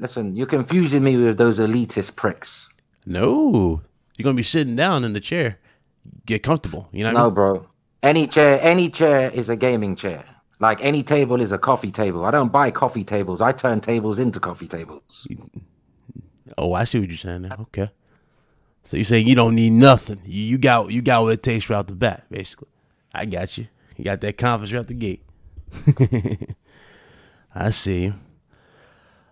Listen, you're confusing me with those elitist pricks. No, you're gonna be sitting down in the chair. Get comfortable. You know what I No, bro. Any chair is a gaming chair. Like any table is a coffee table. I don't buy coffee tables. I turn tables into coffee tables. mean? Oh, I see what you're saying now. Okay. So you're saying you don't need nothing. You got what it takes right out the bat, basically. I got you. You got that confidence right out the gate. I see.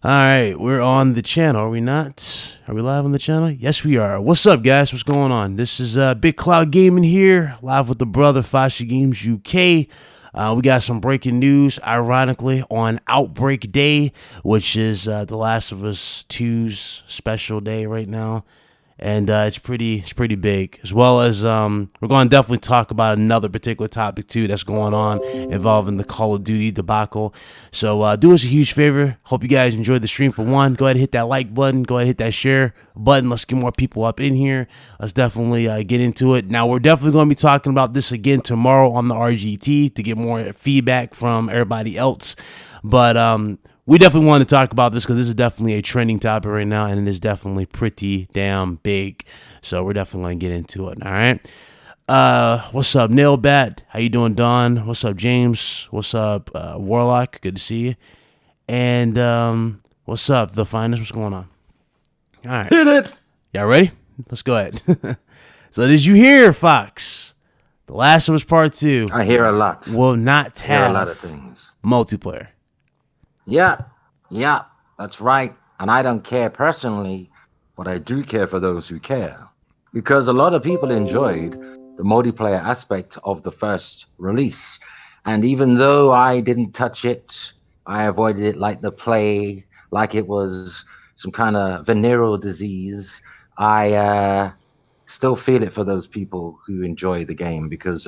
All right, we're on the channel, are we not? Are we live on the channel? Yes, we are. What's up, guys? What's going on? This is Big Cloud Gaming here, live with the brother Fashi Games UK. We got some breaking news, ironically, on Outbreak Day, which is The Last of Us 2's special day right now. And it's pretty big, as well as we're going to definitely talk about another particular topic too that's going on involving the Call of Duty debacle. So do us a huge favor. Hope you guys enjoyed the stream. For one, go ahead and hit that like button. Go ahead and hit that share button. Let's get more people up in here. Let's definitely get into it. Now, we're definitely going to be talking about this again tomorrow on the RGT to get more feedback from everybody else. But we definitely want to talk about this because this is definitely a trending topic right now, and it is definitely pretty damn big. So we're definitely going to get into it. All right. What's up, Nailbat? How you doing, Don? What's up, James? What's up, Warlock? Good to see you. And what's up, The Finest? What's going on? All right. Hit it. Y'all ready? Let's go ahead. So did you hear, Fox? The Last of Us Part 2 I hear a lot. will not I hear a have lot of things. multiplayer. Yeah, that's right. And I don't care personally, but I do care for those who care. Because a lot of people enjoyed the multiplayer aspect of the first release. And even though I didn't touch it, I avoided it like the plague, like it was some kind of venereal disease. I still feel it for those people who enjoy the game because,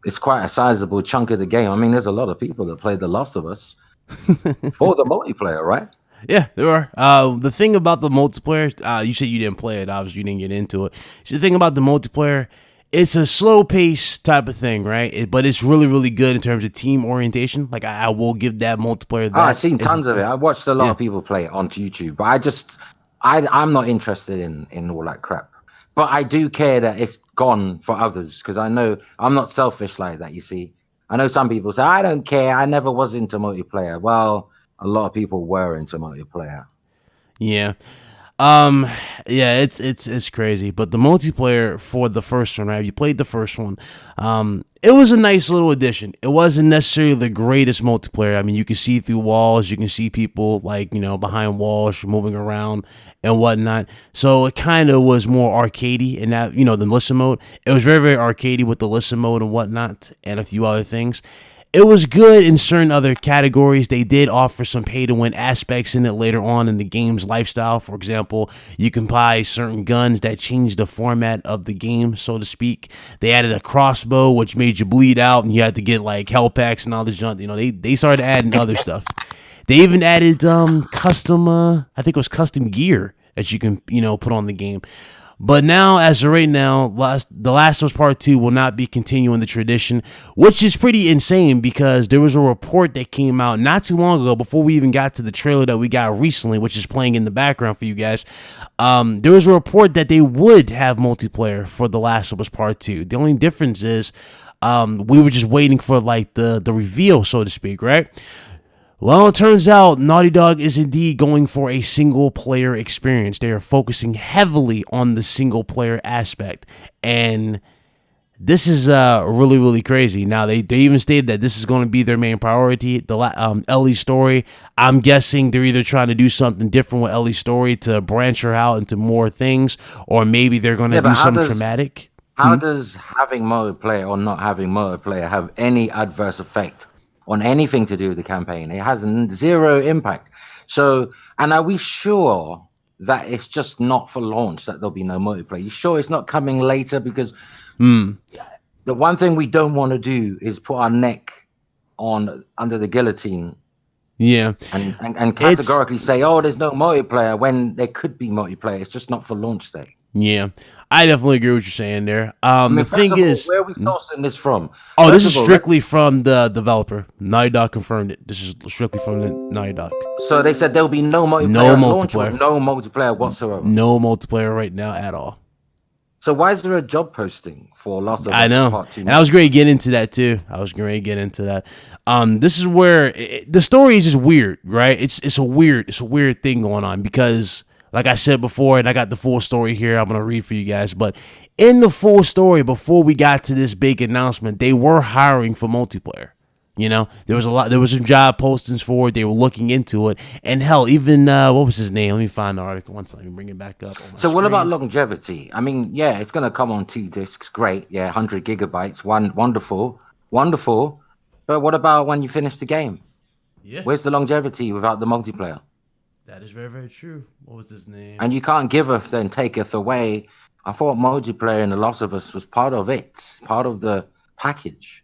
it's quite a sizable chunk of the game. I mean, there's a lot of people that played The Last of Us for the multiplayer, right? Yeah, there are. The thing about the multiplayer, you said you didn't play it. Obviously, you didn't get into it. So the thing about the multiplayer, it's a slow pace type of thing, right? But it's really, really good in terms of team orientation. Like I will give that multiplayer I've that. seen tons of it. I watched a lot Yeah. of people play it on YouTube, but I'm not interested in all that crap. But I do care that it's gone for others because I know I'm not selfish like that. You see, I know some people say I don't care. I never was into multiplayer. Well, a lot of people were into multiplayer. Yeah. Um, yeah, it's crazy. But the multiplayer for the first one, right? You played the first one. It was a nice little addition. It wasn't necessarily the greatest multiplayer. I mean, you can see through walls, you can see people like, behind walls, moving around and whatnot. So it kind of was more arcadey in that, the listen mode. It was very, very arcadey with the listen mode and whatnot, and a few other things. It was good in certain other categories. They did offer some pay to win aspects in it later on in the game's lifestyle. For example, you can buy certain guns that change the format of the game, so to speak. They added a crossbow, which made you bleed out, and you had to get like health packs and all this junk. They started adding other stuff. They even added custom, I think it was custom gear that you can put on the game. But now, as of right now, The Last of Us Part 2 will not be continuing the tradition, which is pretty insane because there was a report that came out not too long ago, before we even got to the trailer that we got recently, which is playing in the background for you guys. There was a report that they would have multiplayer for The Last of Us Part 2. The only difference is we were just waiting for like the reveal, so to speak, right? Well, it turns out Naughty Dog is indeed going for a single player experience. They are focusing heavily on the single player aspect. And this is really, really crazy. Now, they even stated that this is going to be their main priority. The Ellie's story, I'm guessing they're either trying to do something different with Ellie's story to branch her out into more things, or maybe they're going to Yeah, do but something traumatic. how does having multiplayer or not having multiplayer have any adverse effect on anything to do with the campaign? It has zero impact. So, and are we sure that it's just not for launch that there'll be no multiplayer? You sure it's not coming later? Because the one thing we don't want to do is put our neck on under the guillotine Yeah. and It's categorically say, oh, there's no multiplayer when there could be multiplayer. It's just not for launch day. Yeah, I definitely agree with what you're saying there. I The mean, first thing of all, is, where are we sourcing this from? oh, this First is of all, let's. strictly from the developer. Naughty Dog confirmed it. This is strictly from the Naughty Dog. So they said there'll be no No multiplayer at launch or multiplayer. no multiplayer whatsoever. No multiplayer right now at all. So why is there a job posting for Last of I Us know, Part Two and I was multiplayer? going to get into that too. I was going to get into that. This is where the story is just weird, right? It's a weird thing going on because, like I said before, and I got the full story here. I'm going to read for you guys, but in the full story, before we got to this big announcement, they were hiring for multiplayer. You know, there was some job postings for it. They were looking into it, and hell, even what was his name? Let me find the article once. Let me bring it back up on my So what about screen. longevity? I mean, yeah, it's gonna come on 2 discs. Great, yeah, 100 GB. Wonderful, wonderful. But what about when you finish the game? Yeah, Where's the longevity without the multiplayer? that is very very true. What was his name? And you can't giveth then taketh away. I thought multiplayer in The Last of Us was part of it, part of the package.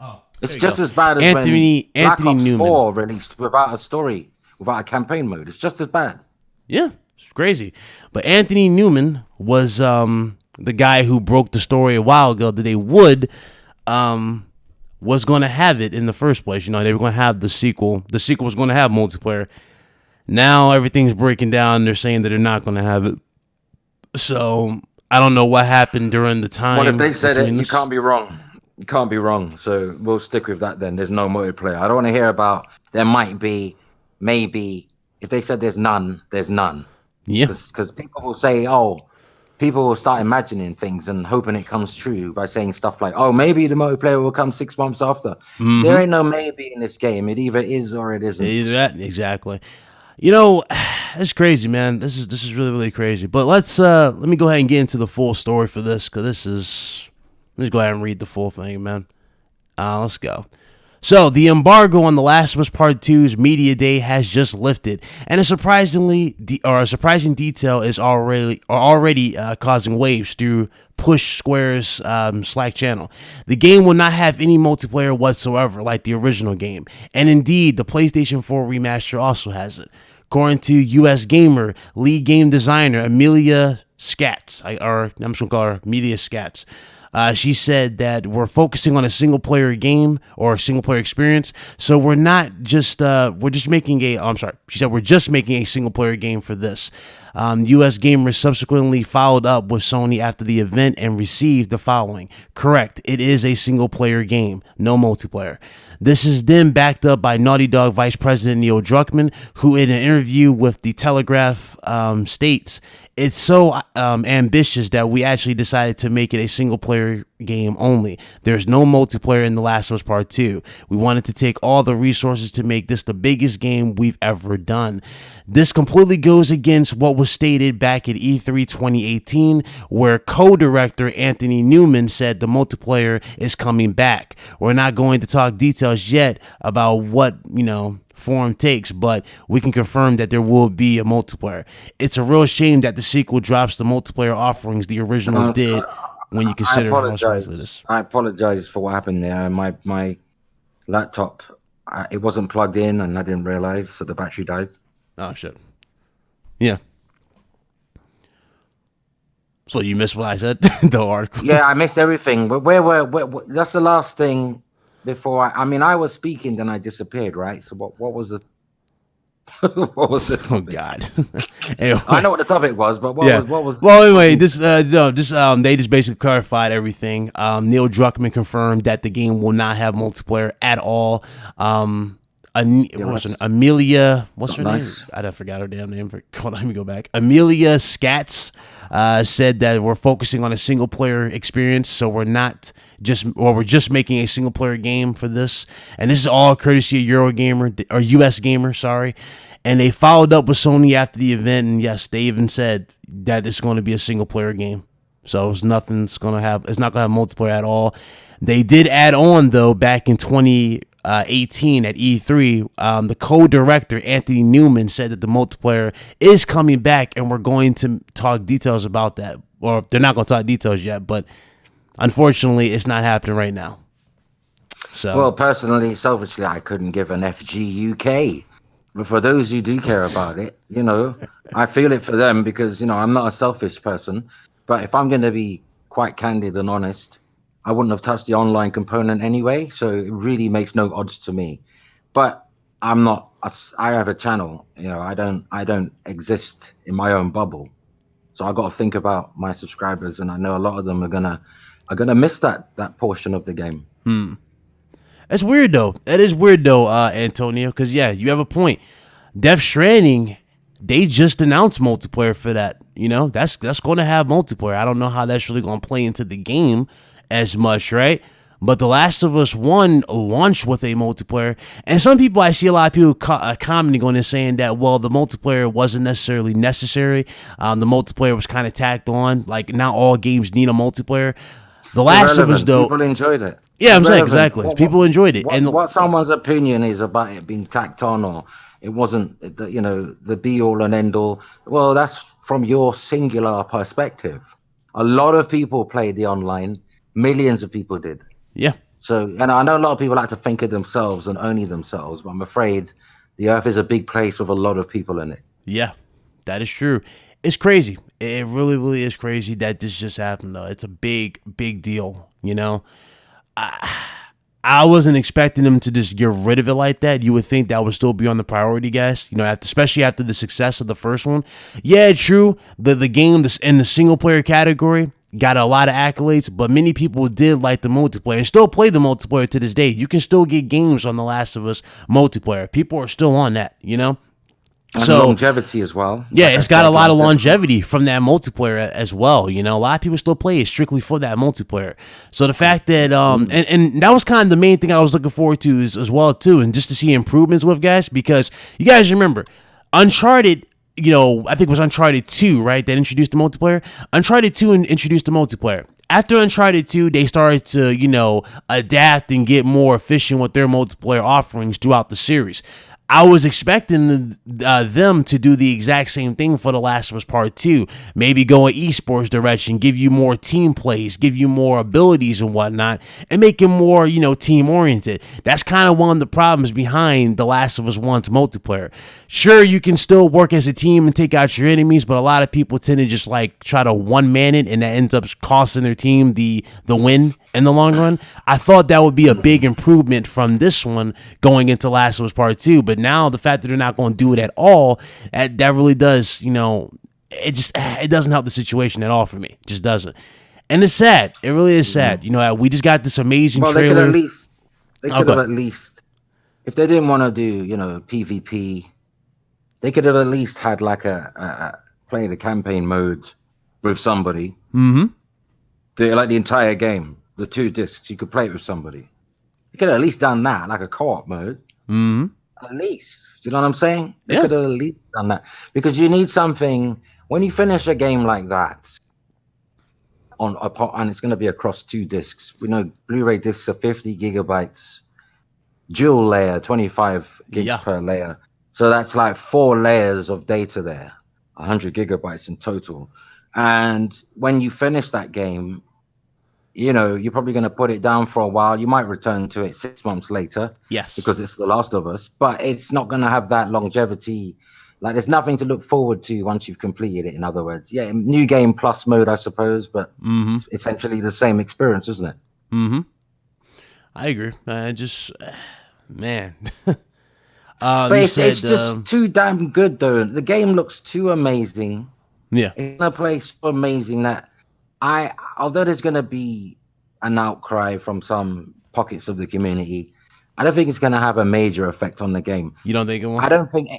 Oh, there It's you go. just as bad as when Black Anthony Ops Newman. 4 released without a story, without a campaign mode. It's just as bad. Yeah, it's crazy. But Anthony Newman was the guy who broke the story a while ago that they would um was going to have it in the first place. You know, they were going to have the sequel. The sequel was going to have multiplayer. Now everything's breaking down. They're saying that they're not going to have it. So I don't know what happened during the Well, if time they said it, between you this. can't be wrong. You can't be wrong. So we'll stick with that then. There's no multiplayer. I don't want to hear about there might be, maybe. If they said there's none, there's none. Yeah. Because people will say, oh, people will start imagining things and hoping it comes true by saying stuff like, oh, maybe the multiplayer will come 6 months after. There Mm-hmm. ain't no maybe in this game. It either is or it Either isn't. that exactly. You know, it's crazy, man. This is really really crazy. But let me go ahead and get into the full story for this because this is. Let's go ahead and read the full thing, man. Let's go. So the embargo on The Last of Us Part 2's media day has just lifted, and a surprising detail is already causing waves through Push Square's Slack channel. The game will not have any multiplayer whatsoever, like the original game, and indeed, the PlayStation 4 remaster also has it. According to US Gamer, lead game designer Amelia Scatz, I'm just gonna call her Amelia Scatz. She said that we're focusing on a single player game or a single player experience. So we're not just we're just making a. I'm sorry. She said we're just making a single player game for this. U.S. Gamers subsequently followed up with Sony after the event and received the following. Correct. It is a single player game, no multiplayer. This is then backed up by Naughty Dog Vice President Neil Druckmann, who in an interview with The Telegraph states, it's so ambitious that we actually decided to make it a single player game only. There's no multiplayer in The Last of Us Part 2. We wanted to take all the resources to make this the biggest game we've ever done. This completely goes against what was stated back at E3 2018, where co-director Anthony Newman said the multiplayer is coming back. We're not going to talk details yet about what, form takes, but we can confirm that there will be a multiplayer. It's a real shame that the sequel drops the multiplayer offerings the original did when you I consider how surprisingly apologize. this. I apologize for what happened there. My laptop, it wasn't plugged in, and I didn't realize, so the battery died. Oh shit. Yeah. So you missed what I said, the article. Yeah, I missed everything. But that's the last thing before. I mean, I was speaking, then I disappeared, right? So what was the what was the Oh topic? God. I Anyway, know what the topic was, but yeah. what was Well, what anyway, was this they just basically clarified everything. Neil Druckmann confirmed that the game will not have multiplayer at all. What was her, Amelia? What's her name? nice. I forgot her damn name. Hold on, let me go back. Amelia Scatz said that we're focusing on a single player experience, so we're just making a single player game for this, and this is all courtesy of Eurogamer or US Gamer, sorry. And they followed up with Sony after the event, and yes, they even said that it's going to be a single player game. So it's not going to have multiplayer at all. They did add on though back in 2018 at E3. The co-director Anthony Newman said that the multiplayer is coming back, and we're going to talk details about that. Or they're not going to talk details yet, but unfortunately, it's not happening right now. So Well, personally, selfishly, I couldn't give an FG UK But for those who do care about it, I feel it for them because, I'm not a selfish person. But if I'm going to be quite candid and honest, I wouldn't have touched the online component anyway. So it really makes no odds to me. But I'm not, I have a channel, I don't exist in my own bubble. So I got to think about my subscribers, and I know a lot of them are gonna miss that portion of the game. That's weird though. That is weird though, Antonio. Because yeah, you have a point. Death Stranding, they just announced multiplayer for that. That's going to have multiplayer. I don't know how that's really going to play into the game as much, right? But The Last of Us 1 launched with a multiplayer. And some people, I see a lot of people commenting on this saying that, well, the multiplayer wasn't necessarily necessary. The multiplayer was kind of tacked on. Like, not all games need a multiplayer. The Last of Us, Irrelevant. though. People enjoyed it. Yeah, I'm saying Irrelevant. exactly. People enjoyed it. And What someone's opinion is about it being tacked on, or it wasn't the be all and end all. Well, that's from your singular perspective. A lot of people played the online. Millions of people did. yeah. So, and I know a lot of people like to think of themselves and only themselves, but I'm afraid the earth is a big place with a lot of people in it. Yeah, that is true. It's crazy. It really, really is crazy that this just happened, though. It's a big, big deal, I wasn't expecting them to just get rid of it like that. You would think that would still be on the priority, guys. Especially after the success of the first one. Yeah, true. The game in the single player category got a lot of accolades, but many people did like the multiplayer and still play the multiplayer to this day. You can still get games on The Last of Us multiplayer. People are still on that, And So longevity as well. yeah, Like I it's got a said, lot of longevity from that multiplayer as well. A lot of people still play it strictly for that multiplayer. So the fact that and that was kind of the main thing I was looking forward to as well too, and just to see improvements with, guys, because you guys remember Uncharted. I think it was Uncharted 2, right? That introduced the multiplayer. Uncharted 2 introduced the multiplayer. After Uncharted 2, they started to, adapt and get more efficient with their multiplayer offerings throughout the series. I was expecting them to do the exact same thing for The Last of Us Part 2. Maybe go in esports direction, give you more team plays, give you more abilities and whatnot, and make it more, team oriented. That's kind of one of the problems behind The Last of Us 1's multiplayer. Sure, you can still work as a team and take out your enemies, but a lot of people tend to just try to one man it, and that ends up costing their team the win in the long run. I thought that would be a big improvement from this one going into Last of Us Part 2, but now the fact that they're not going to do it at all, that really does, it doesn't help the situation at all for me. It just doesn't. And it's sad. It really is sad. We just got this amazing well, trailer. they could have at least, if they didn't want to do, PvP, they could have at least had play the campaign mode with somebody. Mm-hmm. The entire game, the 2 discs, you could play it with somebody. You could have at least done that, like a co-op mode. Mm-hmm. At least. Do you know what I'm saying? They Yeah. could have at least done that. Because you need something, when you finish a game like that, and it's going to be across 2 discs. We know Blu-ray discs are 50 gigabytes, dual layer, 25 gigs per layer. So that's like 4 layers of data there, 100 gigabytes in total. And when you finish that game, you're probably going to put it down for a while. You might return to it 6 months later. Yes. Because it's The Last of Us, but it's not going to have that longevity. Like, there's nothing to look forward to once you've completed it, in other words. Yeah, new game plus mode, I suppose, but it's essentially the same experience, isn't it? Mm-hmm. I agree. Man. But it's just too damn good, though. The game looks too amazing. Yeah. It's going to play so amazing that although there's going to be an outcry from some pockets of the community, I don't think it's going to have a major effect on the game. You don't think it will? I don't think,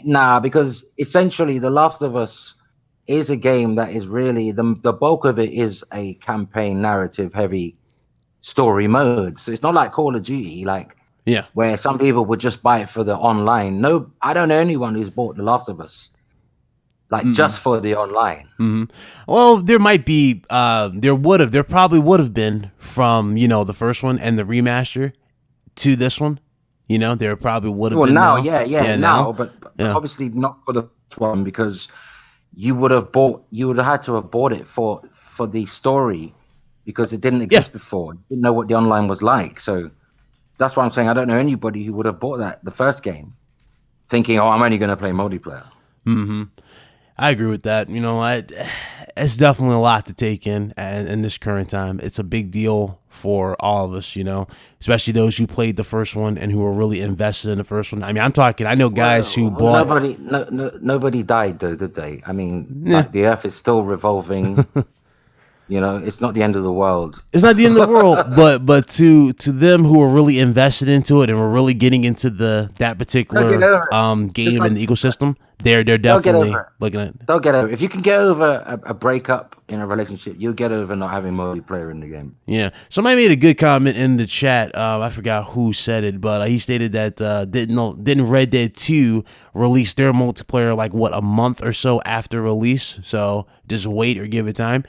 because essentially The Last of Us is a game that is really, the bulk of it is a campaign narrative heavy story mode. So it's not like Call of Duty, where some people would just buy it for the online. No, I don't know anyone who's bought The Last of Us just for the online. Mm-hmm. Well, there might be, there probably would have been from, the first one and the remaster to this one. There probably would have been. Now, but obviously not for the first one, because you would have had to have bought it for the story, because it didn't exist before. You didn't know what the online was like. So that's why I'm saying I don't know anybody who would have bought the first game thinking, oh, I'm only going to play multiplayer. I agree with that. It's definitely a lot to take in this current time. It's a big deal for all of us, especially those who played the first one and who were really invested in the first one. I mean, I know guys who Well, bought. nobody died though, did they? I mean, Yeah, like the Earth is still revolving. It's not the end of the world. it's not the end of the world, but to them who are really invested into it and were really getting into that They'll get particular over it. Just game like and the ecosystem, they're they'll get definitely over it. looking at. They'll get over it. If you can get over a breakup in a relationship, you'll get over not having multiplayer in the game. Yeah. Somebody made a good comment in the chat. I forgot who said it, but he stated that didn't Red Dead 2 release their multiplayer like what, a month or so after release? So just wait or give it time.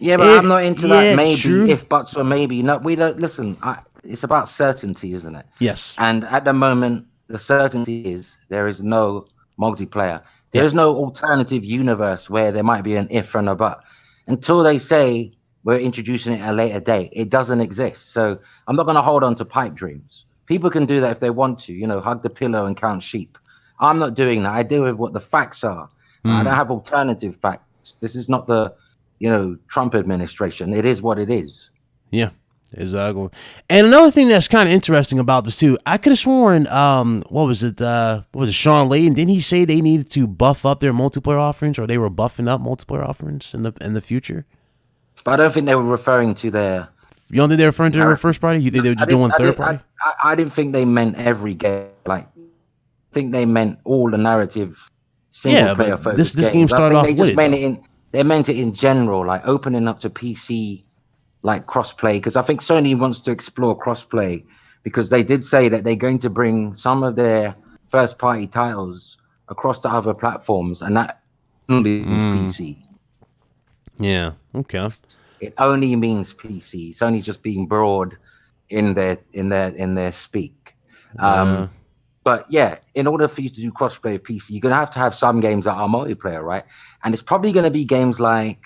Yeah, but I'm not into that. Yeah, Maybe true. if buts or maybe no. We don't listen. It's about certainty, isn't it? Yes. And at the moment, the certainty is there is no multiplayer. There Yeah. is no alternative universe where there might be an if and a but. Until they say we're introducing it at a later date, it doesn't exist. So I'm not going to hold on to pipe dreams. People can do that if they want to, hug the pillow and count sheep. I'm not doing that. I deal with what the facts are. I don't have alternative facts. This is not the, Trump administration. It is what it is. Yeah. Exactly. And another thing that's kind of interesting about this too, I could have sworn, what was it? Sean Layden? Didn't he say they needed to buff up their multiplayer offerings, or they were buffing up multiplayer offerings in the future? But I don't think they were referring to their. You don't think they're referring to their narrative. first party? You think they were I just didn't. doing I third didn't. party? I didn't think they meant every game. Like, I think they meant all the narrative, single Yeah, player but this focused this game games. I started think off they with just it meant though. it in. They meant it in general, like opening up to PC, like crossplay. Because I think Sony wants to explore crossplay because they did say that they're going to bring some of their first party titles across to other platforms, and that only means PC. Yeah. Okay. It only means PC. Sony's just being broad in their speak. Yeah. But yeah, in order for you to do crossplay of PC, you're gonna have some games that are multiplayer, right? And it's probably gonna be games like,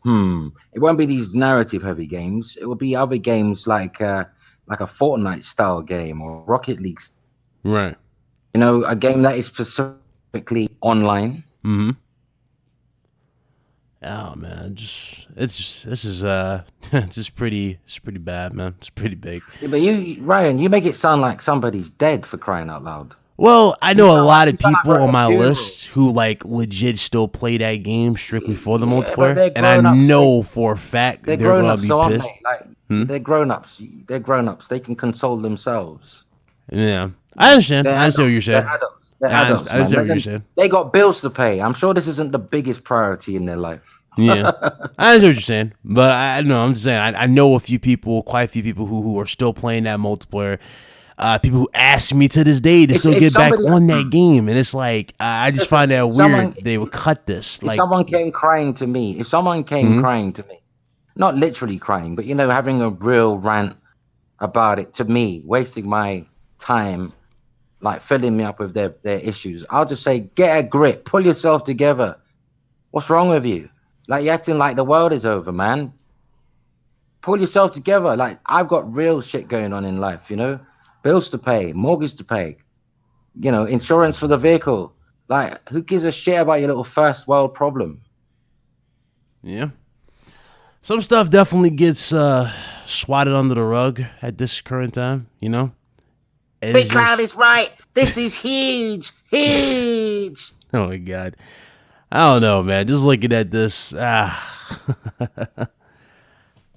it won't be these narrative heavy games. It will be other games like a Fortnite style game or Rocket League. Right. A game that is specifically online. Oh man, this is it's pretty bad, man. It's pretty big. Yeah, but Ryan, you make it sound like somebody's dead for crying out loud. Well, I You know a sound like lot you of sound like people on Rocket my Hero. list who like legit still play that game strictly for the Yeah, but multiplayer, they're and I grown ups. know for a fact They're they're grown gonna ups, be though, aren't pissed. they? Like they're grown ups. They're grown ups. They can console themselves. Yeah, I understand. They're I understand what you're adults. They're saying. adults. They're I adults, man. understand Let what you're them. saying. They got bills to pay. I'm sure this isn't the biggest priority in their life. Yeah, I understand what you're saying, but I know I'm just saying I know a few people, quite a few people who are still playing that multiplayer. People who ask me to this day to If still if get back somebody on that game, and it's like I just listen, find that if weird. someone They would cut this if like, someone came crying to me, if someone came crying to me, not literally crying, but having a real rant about it to me, wasting my time, like filling me up with their issues, I'll just say, get a grip, pull yourself together. What's wrong with you? Like, you're acting like the world is over, man. Pull yourself together. Like, I've got real shit going on in life, bills to pay, mortgage to pay, insurance for the vehicle. Like, who gives a shit about your little first world problem? yeah. Some stuff definitely gets swatted under the rug at this current time. Big It's Cloud is just, right. This is huge, huge. oh my god, I don't know, man. Just looking at this, it's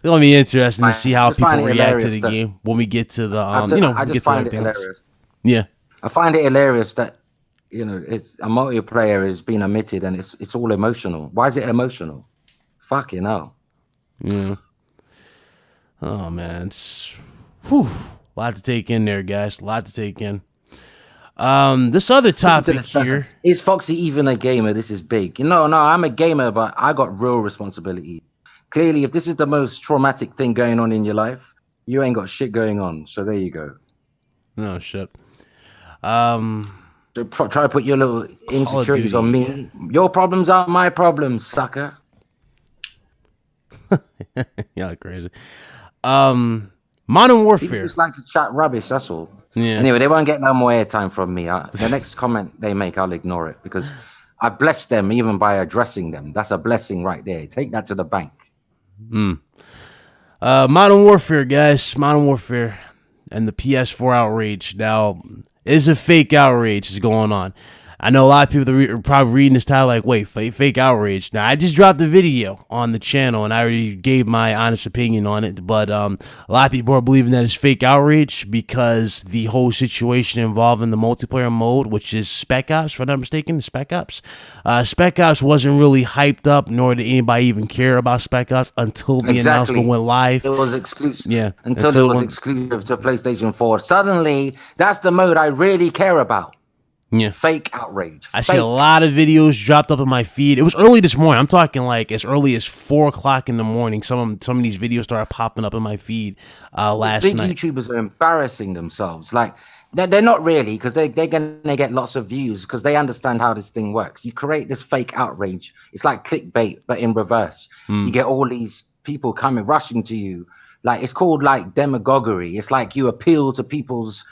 gonna be interesting to see I how just people find it react to hilarious the that game when we get to the I we just get to find it everything else. hilarious. Yeah, I find it hilarious that it's a multiplayer is being omitted and it's all emotional. Why is it emotional? Fucking hell. yeah. Oh man, it's a lot to take in there, guys. A lot to take in. This other Listen to topic this person. here. Is Foxy even a gamer? This is big. No, I'm a gamer, but I got real responsibility. Clearly, if this is the most traumatic thing going on in your life, you ain't got shit going on. So there you go. No shit. Um, So try to put your little Call of insecurities on Duty. me. Your problems aren't my problems, sucker. Yeah, crazy. Modern People Warfare. just like to chat rubbish. That's all. Yeah. Anyway, they won't get no more airtime from me. The next comment they make, I'll ignore it because I bless them even by addressing them. That's a blessing right there. Take that to the bank. Modern Warfare, guys. Modern Warfare and the PS4 outrage. Now, is a fake outrage is going on. I know a lot of people that are probably reading this title like, wait, fake outrage. Now, I just dropped a video on the channel, and I already gave my honest opinion on it, but a lot of people are believing that it's fake outrage because the whole situation involving the multiplayer mode, which is Spec Ops, if I'm not mistaken, Spec Ops. Spec Ops wasn't really hyped up, nor did anybody even care about Spec Ops until the announcement went live. It was exclusive. Yeah, Until it was exclusive to PlayStation 4. Suddenly, that's the mode I really care about. Yeah. Fake outrage. I see a lot of videos dropped up in my feed. It was early this morning. I'm talking like as early as 4 o'clock in the morning. Some of these videos started popping up in my feed last night. Big YouTubers are embarrassing themselves. Like they're not really, because they're gonna get lots of views because they understand how this thing works. You create this fake outrage. It's like clickbait, but in reverse. You get all these people coming rushing to you. Like it's called like demagoguery. It's like you appeal to people's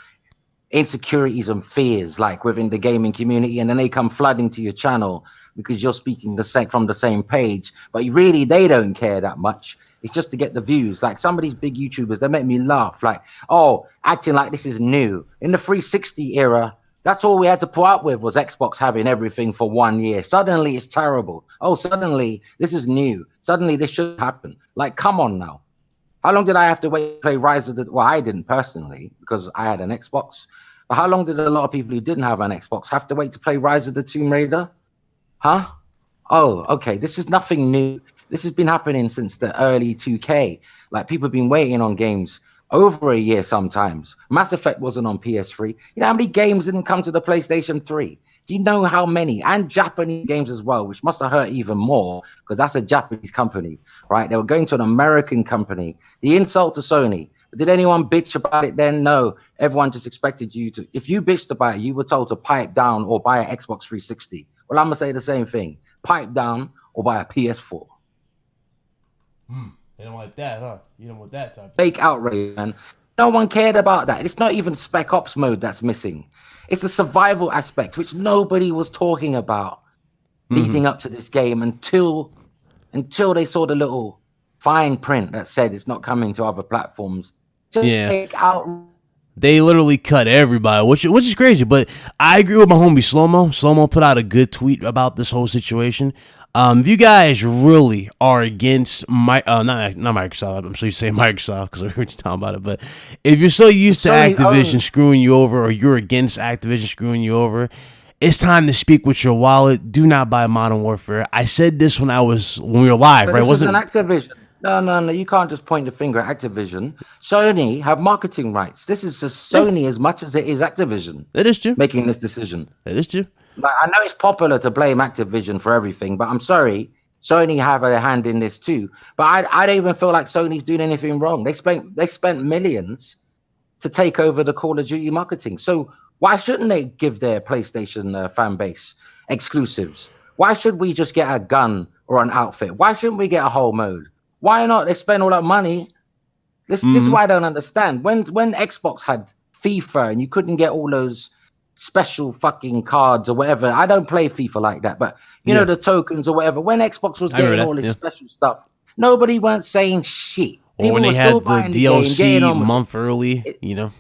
insecurities and fears like within the gaming community, and then they come flooding to your channel because you're speaking from the same page, but really they don't care that much. It's just to get the views. Like some of these big YouTubers, they make me laugh, like, oh, acting like this is new. In the 360 era, that's all we had to put up with was Xbox having everything for 1 year. Suddenly it's terrible. Oh, suddenly this is new. Suddenly this should happen. Like, come on now. How long did I have to wait to play Rise of the... Well, I didn't personally because I had an Xbox. But how long did a lot of people who didn't have an Xbox have to wait to play Rise of the Tomb Raider? Huh? Oh, okay. This is nothing new. This has been happening since the early 2K. Like, people have been waiting on games over a year sometimes. Mass Effect wasn't on PS3. You know how many games didn't come to the PlayStation 3? Do you know how many? And Japanese games as well, which must have hurt even more because that's a Japanese company, right? They were going to an American company. The insult to Sony. Did anyone bitch about it then? No. Everyone just expected you to. If you bitched about it, you were told to pipe down or buy an Xbox 360. Well, I'm going to say the same thing. Pipe down or buy a PS4. They don't like that, huh? You don't want that type of fake outrage, man. No one cared about that. It's not even Spec Ops mode that's missing. It's the survival aspect, which nobody was talking about leading up to this game until they saw the little fine print that said it's not coming to other platforms. Fake outrage. They literally cut everybody, which is crazy. But I agree with my homie Slow-Mo. Slow-Mo put out a good tweet about this whole situation. If you guys really are against not Microsoft, I'm sure you say Microsoft because I heard you talking about it, but if you're so used to Activision screwing you over, or you're against Activision screwing you over, it's time to speak with your wallet. Do not buy Modern Warfare. I said this when we were live, but right? This isn't Activision. No. You can't just point the finger at Activision. Sony have marketing rights. This is just Sony as much as it is Activision. That is true. Making this decision. That is true. Like, I know it's popular to blame Activision for everything, but I'm sorry, Sony have a hand in this too. But I don't even feel like Sony's doing anything wrong. They spent millions to take over the Call of Duty marketing. So why shouldn't they give their PlayStation fan base exclusives? Why should we just get a gun or an outfit? Why shouldn't we get a whole mode? Why not? They spend all that money. This is why I don't understand. When Xbox had FIFA and you couldn't get all those special fucking cards or whatever. I don't play FIFA like that, but you know, the tokens or whatever. When Xbox was getting all this special stuff, nobody weren't saying shit. Or when they had the DLC a month early, you know,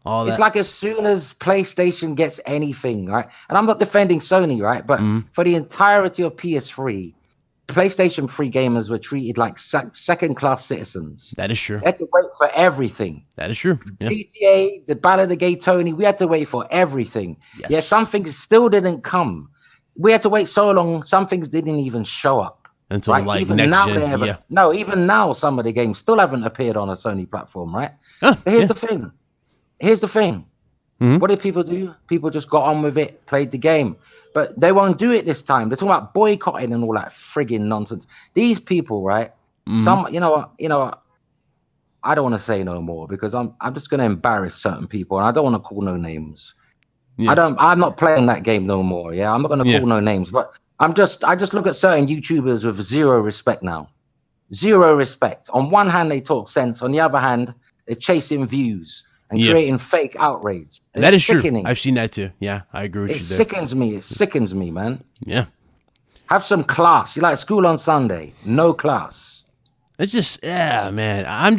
all that. It's like as soon as PlayStation gets anything, right? And I'm not defending Sony, right? But for the entirety of PS3, PlayStation 3 gamers were treated like second-class citizens. That is true. They had to wait for everything. That is true. Yeah. GTA, the Battle of the Gay Tony, we had to wait for everything. Yes. Yeah, some things still didn't come. We had to wait so long, some things didn't even show up. Until like even next now, gen, No, even now, some of the games still haven't appeared on a Sony platform, right? But here's the thing. What did people do? People just got on with it, played the game. But they won't do it this time. They're talking about boycotting and all that friggin' nonsense. These people, right? Some, you know what? I don't want to say no more because I'm just going to embarrass certain people, and I don't want to call no names. Yeah. I'm not playing that game no more. Yeah, I'm not going to call no names, but I just look at certain YouTubers with zero respect now. Zero respect. On one hand, they talk sense. On the other hand, they're chasing views. and Yeah, creating fake outrage. And that it's is true. sickening. I've seen that too. Yeah, I agree with It you there. sickens me. It sickens me, man. Yeah. Have some class. You like school on Sunday? No class. It's just, yeah, man. I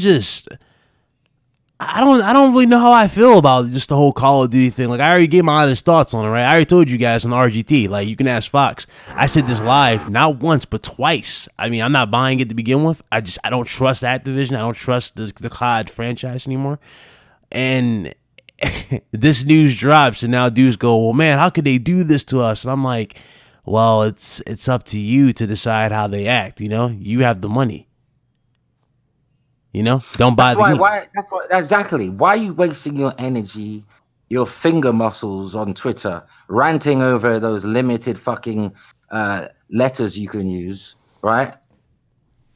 don't really know how I feel about just the whole Call of Duty thing. Like, I already gave my honest thoughts on it, right? I already told you guys on RGT. Like, you can ask Fox. I said this live not once but twice. I mean, I'm not buying it to begin with. I don't trust Activision. I don't trust the COD franchise anymore. And this news drops, and now dudes go, "Well, man, how could they do this to us?" And I'm like, "Well, it's up to you to decide how they act. You know, you have the money. You know, don't buy That's the why. game." Why? That's what. Exactly. Why are you wasting your energy, your finger muscles on Twitter, ranting over those limited fucking letters you can use, right?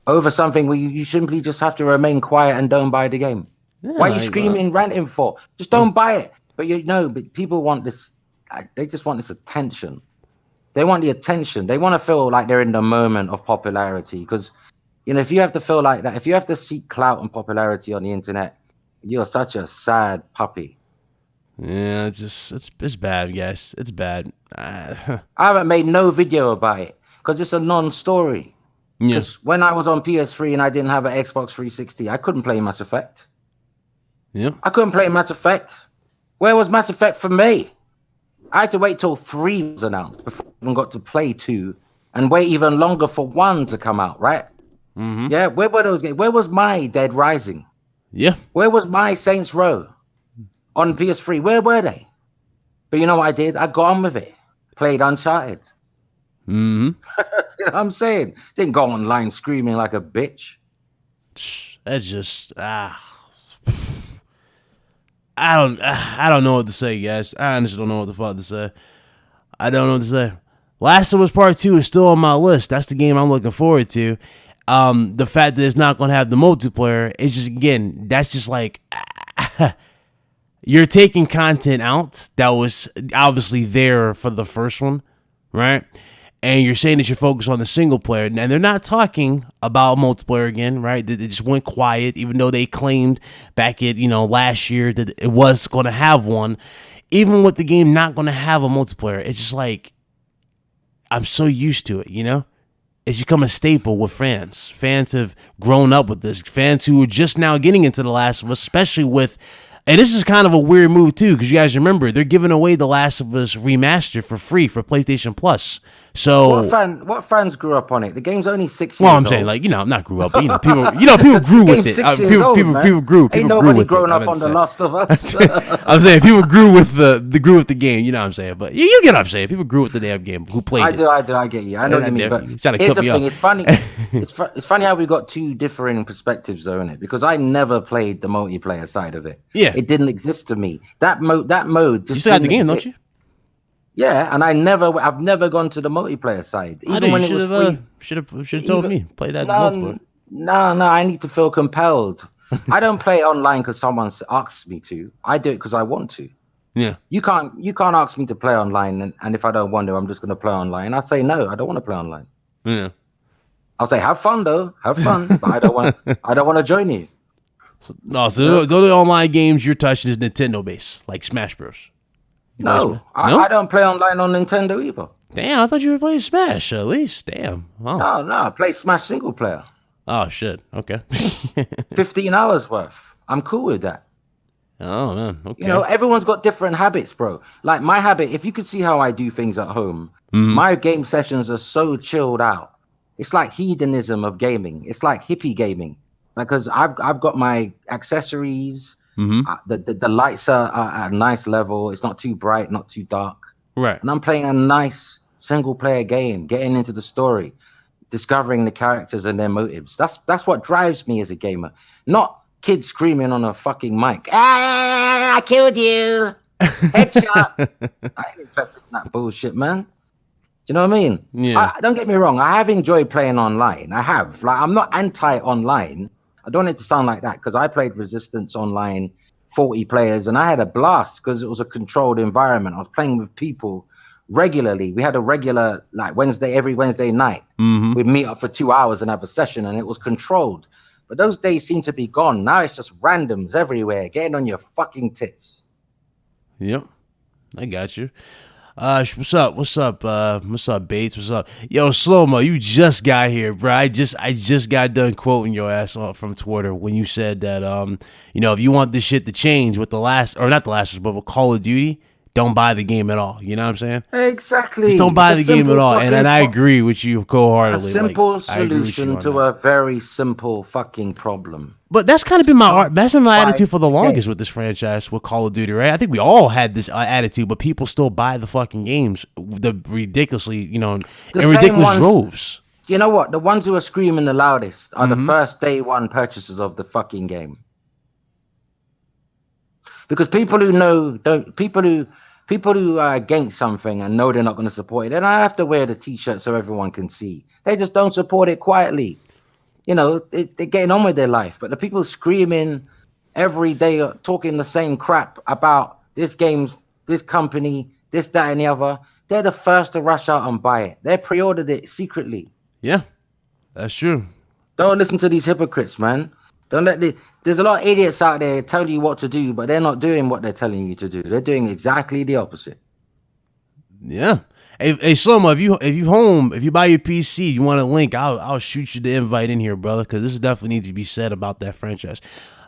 Over something where you simply just have to remain quiet and don't buy the game. Yeah, Why are you like, screaming, ranting for? Just don't buy it. But you know, but people want this. They just want this attention. They want the attention. They want to feel like they're in the moment of popularity. Because you know, if you have to feel like that, if you have to seek clout and popularity on the internet, you're such a sad puppy. yeah, it's bad, guys. It's bad. I haven't made no video about it because it's a non-story. Yeah, Because when I was on PS3 and I didn't have an Xbox 360, I couldn't play Mass Effect. yeah, I couldn't play Mass Effect. Where was Mass Effect for me? I had to wait till 3 was announced before I even got to play 2 and wait even longer for 1 to come out, right? Yeah, where were those games? Where was my Dead Rising? yeah. Where was my Saints Row on PS3? Where were they? But you know what I did? I got on with it. Played Uncharted. Mm-hmm. You know what I'm saying? Didn't go online screaming like a bitch. That's just I don't know what to say, guys. I honestly don't know what the fuck to say. I don't know what to say. Last of Us Part 2 is still on my list. That's the game I'm looking forward to. The fact that it's not going to have the multiplayer, it's just, again, that's just like, you're taking content out that was obviously there for the first one, right? And you're saying that you're focused on the single player, and they're not talking about multiplayer again, right? They just went quiet, even though they claimed back at last year that it was going to have one. Even with the game not going to have a multiplayer, it's just like, I'm so used to it, It's become a staple with fans. Fans have grown up with this. Fans who are just now getting into The Last of Us, especially with, and this is kind of a weird move too, because you guys remember they're giving away The Last of Us remastered for free for PlayStation Plus. So what fans grew up on it? The game's only 6 years well, old. I'm saying, like, not grew up, but people grew with it. People grew Ain't with nobody it. grown up on The Last of Us. I'm saying people grew with the game. You know what I'm saying? But you get what I'm saying. People grew with the damn game. Who played it? I get you. I know what you mean. But You trying to here's cut the me thing. off. It's funny. It's funny how we got two differing perspectives, though, innit? Because I never played the multiplayer side of it. Yeah. It didn't exist to me. That mode just You still got the didn't game, exist. don't you? Yeah, and I've never gone to the multiplayer side, even when it was free. Should have told me. Play that No, multiplayer. no. I need to feel compelled. I don't play online because someone asks me to. I do it because I want to. Yeah. You can't ask me to play online, and if I don't want to, I'm just going to play online. I say no, I don't want to play online. Yeah. I'll say have fun though, have fun, but I don't want to join you. So the only online games you're touching is Nintendo based, like Smash Bros. No, I don't play online on Nintendo either. Damn, I thought you were playing Smash at least. Damn. Oh. No, I play Smash single player. Oh shit. Okay. 15 hours worth. I'm cool with that. Oh man. Okay. Everyone's got different habits, bro. Like my habit, if you could see how I do things at home, my game sessions are so chilled out. It's like hedonism of gaming. It's like hippie gaming. Because I've got my accessories. The lights are at a nice level. It's not too bright, not too dark. Right. And I'm playing a nice single player game, getting into the story, discovering the characters and their motives. That's what drives me as a gamer. Not kids screaming on a fucking mic. Ah, I killed you. Headshot. I ain't interested in that bullshit, man. Do you know what I mean? Yeah. Don't get me wrong. I have enjoyed playing online. I have. Like, I'm not anti-online. I don't want it to sound like that because I played Resistance online, 40 players, and I had a blast because it was a controlled environment. I was playing with people regularly. We had a regular, like every Wednesday night. We'd meet up for 2 hours and have a session, and it was controlled. But those days seem to be gone. Now it's just randoms everywhere, getting on your fucking tits. Yep, I got you. What's up? What's up? What's up, Bates? What's up? Yo, Slow Mo, you just got here, bro. I just got done quoting your ass off from Twitter when you said that if you want this shit to change with the last, or not the last, but with Call of Duty, don't buy the game at all. You know what I'm saying? Exactly. Just don't buy the game at all. And I fucking agree with you wholeheartedly. A simple I agree with you solution on to that. a very simple fucking problem. But that's kind of been that's been my buy attitude for the the longest game. with this franchise with Call of Duty, right? I think we all had this attitude, but people still buy the fucking games, the ridiculously, in ridiculous droves. You know what? The ones who are screaming the loudest are the first day one purchasers of the fucking game. Because people who are against something and know they're not going to support it, they don't have to wear the t-shirt so everyone can see. They just don't support it quietly. They're getting on with their life. But the people screaming every day, talking the same crap about this game, this company, this, that, and the other, they're the first to rush out and buy it. They pre-ordered it secretly. Yeah, that's true. Don't listen to these hypocrites, man. There's a lot of idiots out there telling you what to do, but they're not doing what they're telling you to do. They're doing exactly the opposite. Yeah. Hey, Sloma, if you buy your PC, you want a link, I'll shoot you the invite in here, brother, because this definitely needs to be said about that franchise.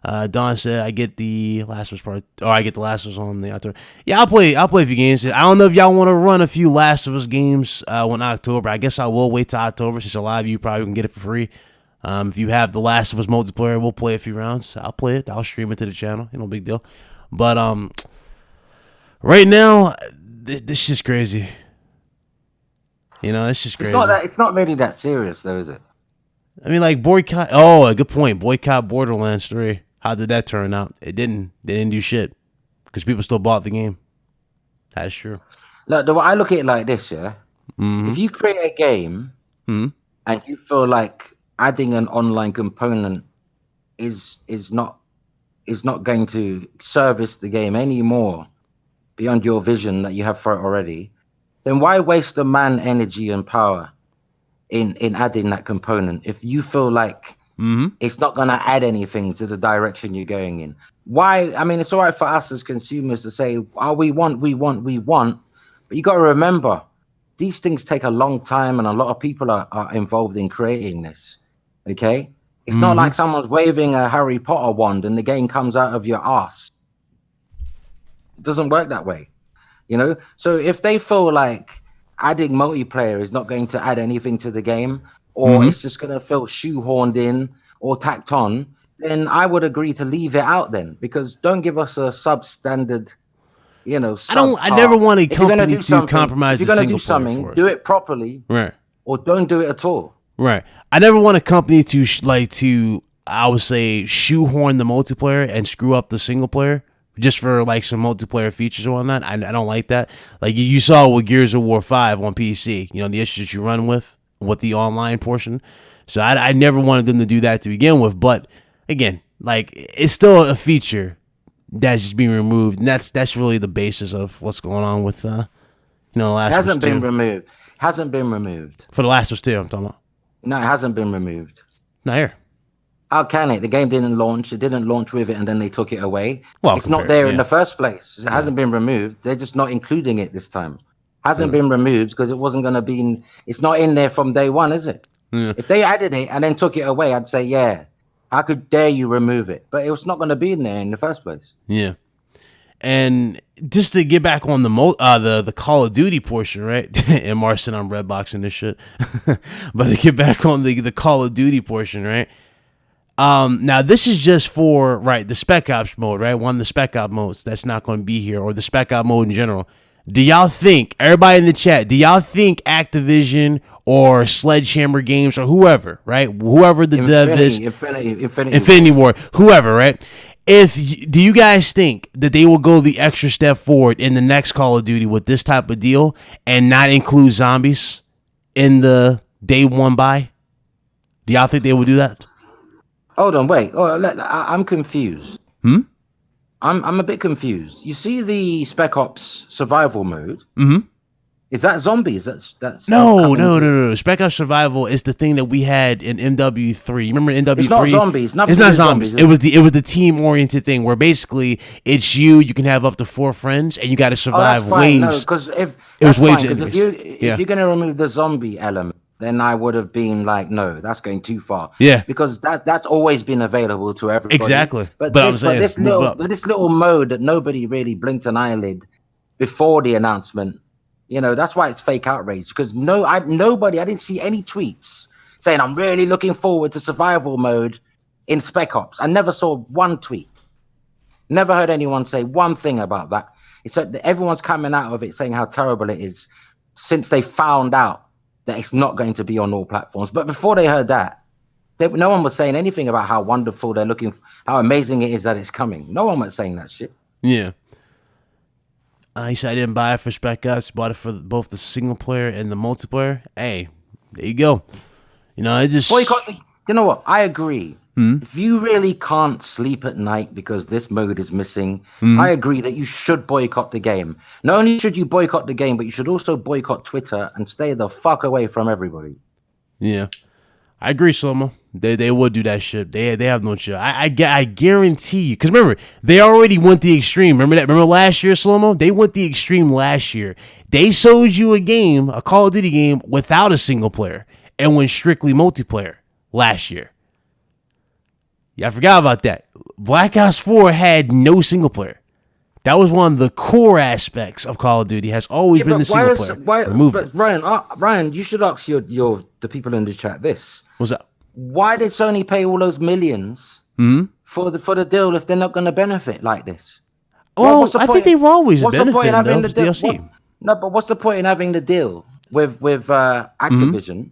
Don said, I get the Last of Us part, or I get the Last of Us on the October. Yeah, I'll play a few games. I don't know if y'all want to run a few Last of Us games in October. I guess I will wait till October, since a lot of you probably can get it for free. If you have the Last of Us multiplayer, we'll play a few rounds. I'll play it. I'll stream it to the channel. No big deal. But right now, this shit's crazy. It's just crazy. It's not really that serious, though, is it? I mean, like boycott. Oh, a good point. Boycott Borderlands 3. How did that turn out? It didn't. They didn't do shit because people still bought the game. That's true. Look, I look at it like this, yeah. If you create a game and you feel like adding an online component is not going to service the game anymore beyond your vision that you have for it already, then why waste the man energy and power in adding that component if you feel like it's not going to add anything to the direction you're going in? Why? I mean, it's all right for us as consumers to say, oh, we want, but you got to remember, these things take a long time and a lot of people are involved in creating this. Okay? It's not like someone's waving a Harry Potter wand and the game comes out of your ass. It doesn't work that way. So if they feel like adding multiplayer is not going to add anything to the game, or it's just going to feel shoehorned in or tacked on, then I would agree to leave it out then, because don't give us a substandard, I never want a company to compromise the single player. If you're going to do something, do it properly, right? Or don't do it at all. Right. I never want a company to I would say shoehorn the multiplayer and screw up the single player just for like some multiplayer features and whatnot. I don't like that. Like you saw with Gears of War 5 on PC, the issues that you run with the online portion. So I never wanted them to do that to begin with. But again, like it's still a feature that's just being removed, and that's really the basis of what's going on with the Last of Us 2. Hasn't been removed For the Last of Us 2, I'm talking about. No, it hasn't been removed. Not here. How can it? The game didn't launch. It didn't launch with it, and then they took it away. Well, it's not there in the first place. It hasn't been removed. They're just not including it this time. Hasn't been removed because it wasn't going to be. It's not in there from day one, is it? Yeah. If they added it and then took it away, I'd say, yeah, how could dare you remove it? But it was not going to be in there in the first place. Yeah. And just to get back on the Call of Duty portion, right? And Marston, I'm redboxing this shit. But to get back on the Call of Duty portion, right? Now this is just for the Spec Ops mode, right? One of the Spec Ops modes that's not going to be here, or the Spec Ops mode in general. Do y'all think, everybody in the chat, do y'all think Activision or Sledgehammer Games or whoever, right? Whoever the dev is, Infinity Ward, whoever, right? Do you guys think that they will go the extra step forward in the next Call of Duty with this type of deal and not include zombies in the day one buy? Do y'all think they will do that? Hold on, wait. I'm confused. I'm a bit confused. You see the Spec Ops survival mode? Is that zombies? That's No, upcoming no, no, to. no. Spec Ops Survival is the thing that we had in MW3. You remember It's not MW3? zombies. It's Nothing to do not with zombies. zombies, is it? It was the team oriented thing where basically it's you. You can have up to 4 friends, and you got to Oh, that's survive fine. No, waves. because if It was that's waves fine, of because if enemies. you Yeah, if you're gonna remove the zombie element, then I would have been like, no, that's going too far, yeah, because that's always been available to everybody. exactly. But But I'm saying move it up. this little mode that nobody really blinked an eyelid before the announcement, that's why it's fake outrage. Because I didn't see any tweets saying I'm really looking forward to survival mode in Spec Ops. I never saw one tweet. Never heard anyone say one thing about that. It's that everyone's coming out of it saying how terrible it is since they found out that it's not going to be on all platforms. But before they heard that, no one was saying anything about how wonderful they're looking, how amazing it is that it's coming. No one was saying that shit. Yeah. He said I didn't buy it for Spec Ops. Bought it for both the single player and the multiplayer. Hey, there you go. It just. Boycott. You know what? I agree. If you really can't sleep at night because this mode is missing, I agree that you should boycott the game. Not only should you boycott the game, but you should also boycott Twitter and stay the fuck away from everybody. Yeah. I agree, Slomo. They would do that shit. They have no chill. I guarantee you. Because remember, they already went the extreme. Remember that? Remember last year, Slomo? They went the extreme last year. They sold you a Call of Duty game without a single player and went strictly multiplayer last year. Yeah, I forgot about that. Black Ops 4 had no single player. That was one of the core aspects of Call of Duty. Has always been the single player. Remove it. Ryan, you should ask the people in the chat this. What's up? Why did Sony pay all those millions for the deal if they're not going to benefit like this? Well, I think they've always benefited though. The DLC. No, but what's the point in having the deal with Activision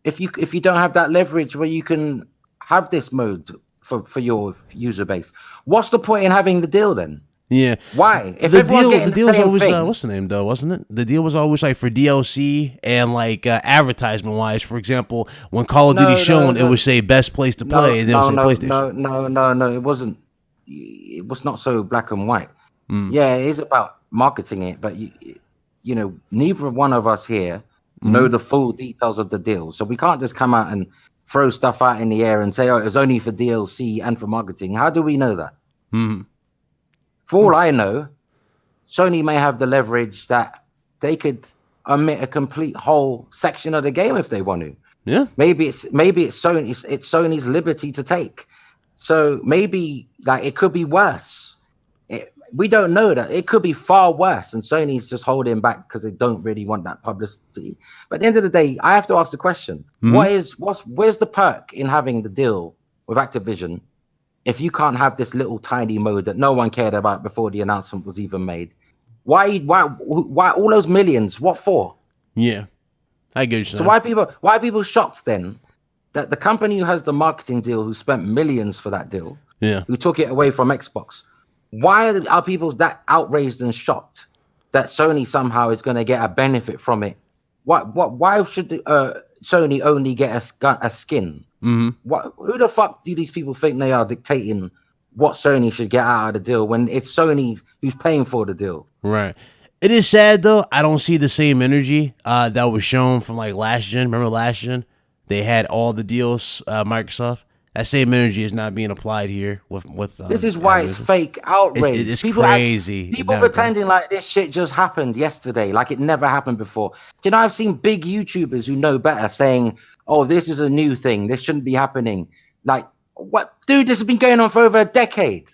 if you don't have that leverage where you can have this mode for your user base? What's the point in having the deal then? Yeah. Why? If the deal was always thing, what's the name though, wasn't it? The deal was always like for DLC and like advertisement wise. For example, when Call of Duty shown, it would say best place to play, and it would say PlayStation. No, it wasn't. It was not so black and white. Yeah, it is about marketing it, but neither one of us here know the full details of the deal, so we can't just come out and throw stuff out in the air and say, "Oh, it was only for DLC and for marketing." How do we know that? For all I know, Sony may have the leverage that they could omit a complete whole section of the game if they want to. Yeah. Maybe it's Sony's liberty to take. So maybe it could be worse. We don't know that. It could be far worse, and Sony's just holding back because they don't really want that publicity. But at the end of the day, I have to ask the question: where's the perk in having the deal with Activision if you can't have this little tiny mode that no one cared about before the announcement was even made? Why all those millions? What for? Yeah, I get you. So why are people shocked then that the company who has the marketing deal, who spent millions for that deal, who took it away from Xbox, why are people that outraged and shocked that Sony somehow is going to get a benefit from it? Why should Sony only get a skin? Who the fuck do these people think they are dictating what Sony should get out of the deal when it's Sony who's paying for the deal? Right. It is sad though. I don't see the same energy that was shown from like last gen. Remember last gen? They had all the deals. Microsoft. That same energy is not being applied here with. This is why it's fake outrage. It's crazy. People pretending like this shit just happened yesterday, like it never happened before. Do you know, I've seen big YouTubers who know better saying, "Oh, this is a new thing. This shouldn't be happening." Like, what, dude? This has been going on for over a decade.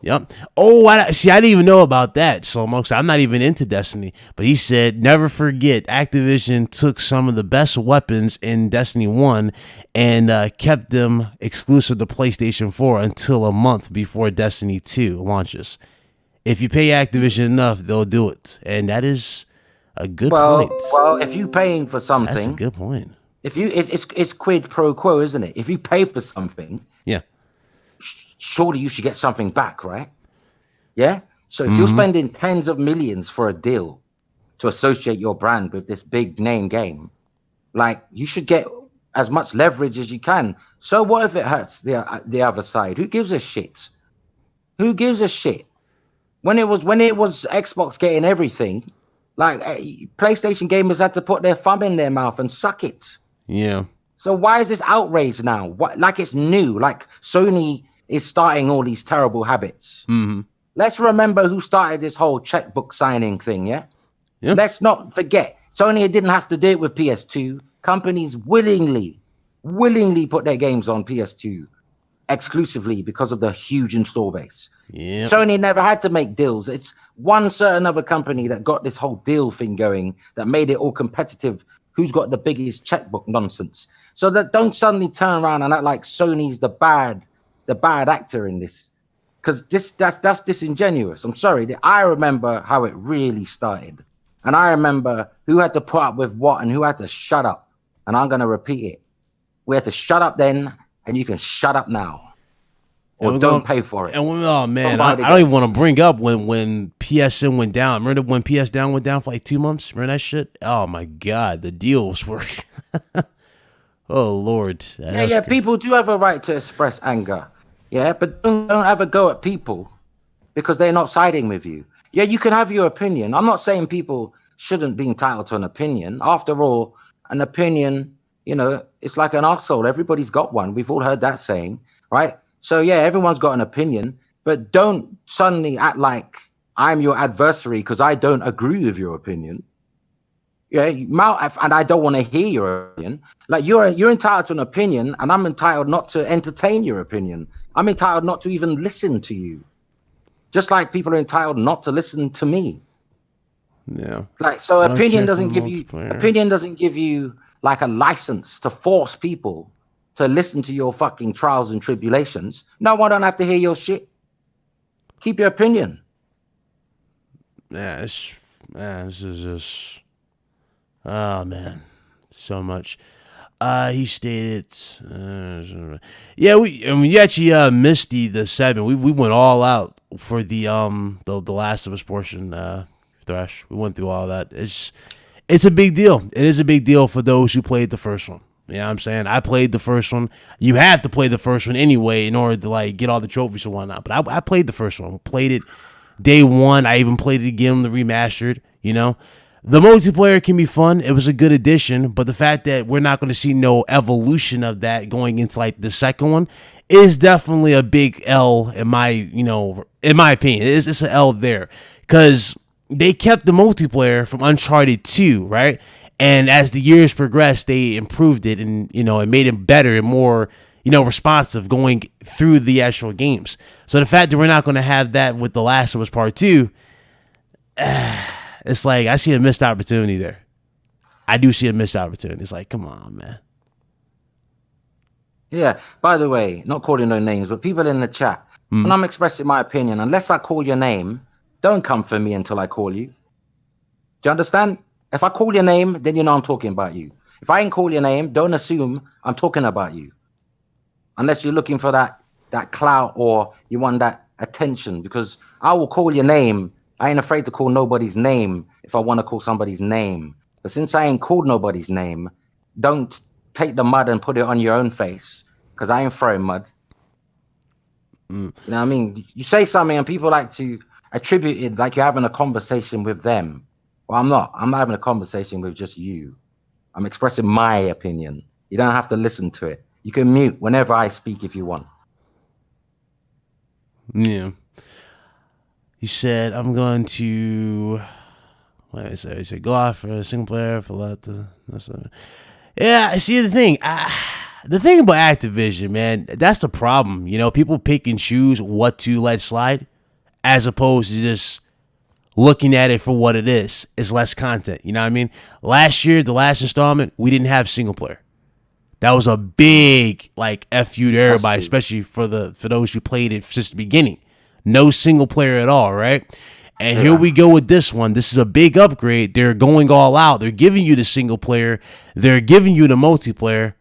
Yep. Oh, I didn't even know about that, Slomo, because I'm not even into Destiny. But he said, never forget, Activision took some of the best weapons in Destiny 1 and kept them exclusive to PlayStation 4 until a month before Destiny 2 launches. If you pay Activision enough, they'll do it. And that is a good point. Well, if you're paying for something... That's a good point. If it's quid pro quo, isn't it? If you pay for something... Yeah. Surely you should get something back, right? Yeah. So if you're spending tens of millions for a deal to associate your brand with this big name game, like, you should get as much leverage as you can. So what if it hurts the other side? Who gives a shit? Who gives a shit? when it was Xbox getting everything, like PlayStation gamers had to put their thumb in their mouth and suck it. Yeah. So why is this outrage now? What, like it's new? Like Sony is starting all these terrible habits. Mm-hmm. Let's remember who started this whole checkbook signing thing. Yeah. Yeah. Let's not forget, Sony didn't have to do it with PS2. Companies willingly put their games on PS2 exclusively because of the huge install base. Yeah. Sony never had to make deals. It's one certain other company that got this whole deal thing going that made it all competitive. Who's got the biggest checkbook nonsense? So that don't suddenly turn around and act like Sony's the bad actor in this, because that's disingenuous. I'm sorry. I remember how it really started, and I remember who had to put up with what and who had to shut up. And I'm gonna repeat it. We had to shut up then, and you can shut up now, or don't pay for it. And oh man, I don't even want to bring up when PSN went down. Remember when PS Down went down for like 2 months? Remember that shit? Oh my god, the deals were. Oh Lord. Yeah. People do have a right to express anger. Yeah, but don't ever go at people because they're not siding with you. Yeah, you can have your opinion. I'm not saying people shouldn't be entitled to an opinion. After all, an opinion, it's like an arsehole. Everybody's got one. We've all heard that saying, right? So yeah, everyone's got an opinion, but don't suddenly act like I'm your adversary because I don't agree with your opinion. Yeah, and I don't want to hear your opinion. Like you're entitled to an opinion, and I'm entitled not to entertain your opinion. I'm entitled not to even listen to you. Just like people are entitled not to listen to me. Yeah. Like, so opinion doesn't give you like a license to force people to listen to your fucking trials and tribulations. No one don't have to hear your shit. Keep your opinion. Yeah, this is just, oh man, so much. He stated, we actually missed the segment. We went all out for the Last of Us portion. Thrash. We went through all that. It's a big deal. It is a big deal for those who played the first one. You know what I'm saying? I played the first one. You had to play the first one anyway in order to like get all the trophies and whatnot. But I played the first one. Played it day one. I even played it again, the remastered. The multiplayer can be fun. It was a good addition, but the fact that we're not going to see no evolution of that going into like the second one is definitely a big L in my opinion. It's an L there because they kept the multiplayer from Uncharted 2, right? And as the years progressed, they improved it and it made it better and more responsive going through the actual games. So the fact that we're not going to have that with The Last of Us Part 2. It's like I see a missed opportunity there. I do see a missed opportunity. It's like, come on, man. Yeah. By the way, not calling no names, but people in the chat, when I'm expressing my opinion, unless I call your name, don't come for me until I call you. Do you understand? If I call your name, then you know I'm talking about you. If I ain't call your name, don't assume I'm talking about you. Unless you're looking for that clout or you want that attention, because I will call your name. I ain't afraid to call nobody's name if I want to call somebody's name. But since I ain't called nobody's name, don't take the mud and put it on your own face, because I ain't throwing mud. You know what I mean? You say something and people like to attribute it like you're having a conversation with them. Well, I'm not. I'm not having a conversation with just you. I'm expressing my opinion. You don't have to listen to it. You can mute whenever I speak if you want. Yeah. He said, I'm going to, what did I say? He said, go off for a single player for yeah, I see the thing. The thing about Activision, man, that's the problem. People pick and choose what to let slide as opposed to just looking at it for what it is. It's less content. You know what I mean? Last year, the last installment, we didn't have single player. That was a big, like, F you to everybody, especially for those who played it since the beginning. No single player at all, right? And here we go with this one. This is a big upgrade. They're going all out. They're giving you the single player. They're giving you the multiplayer.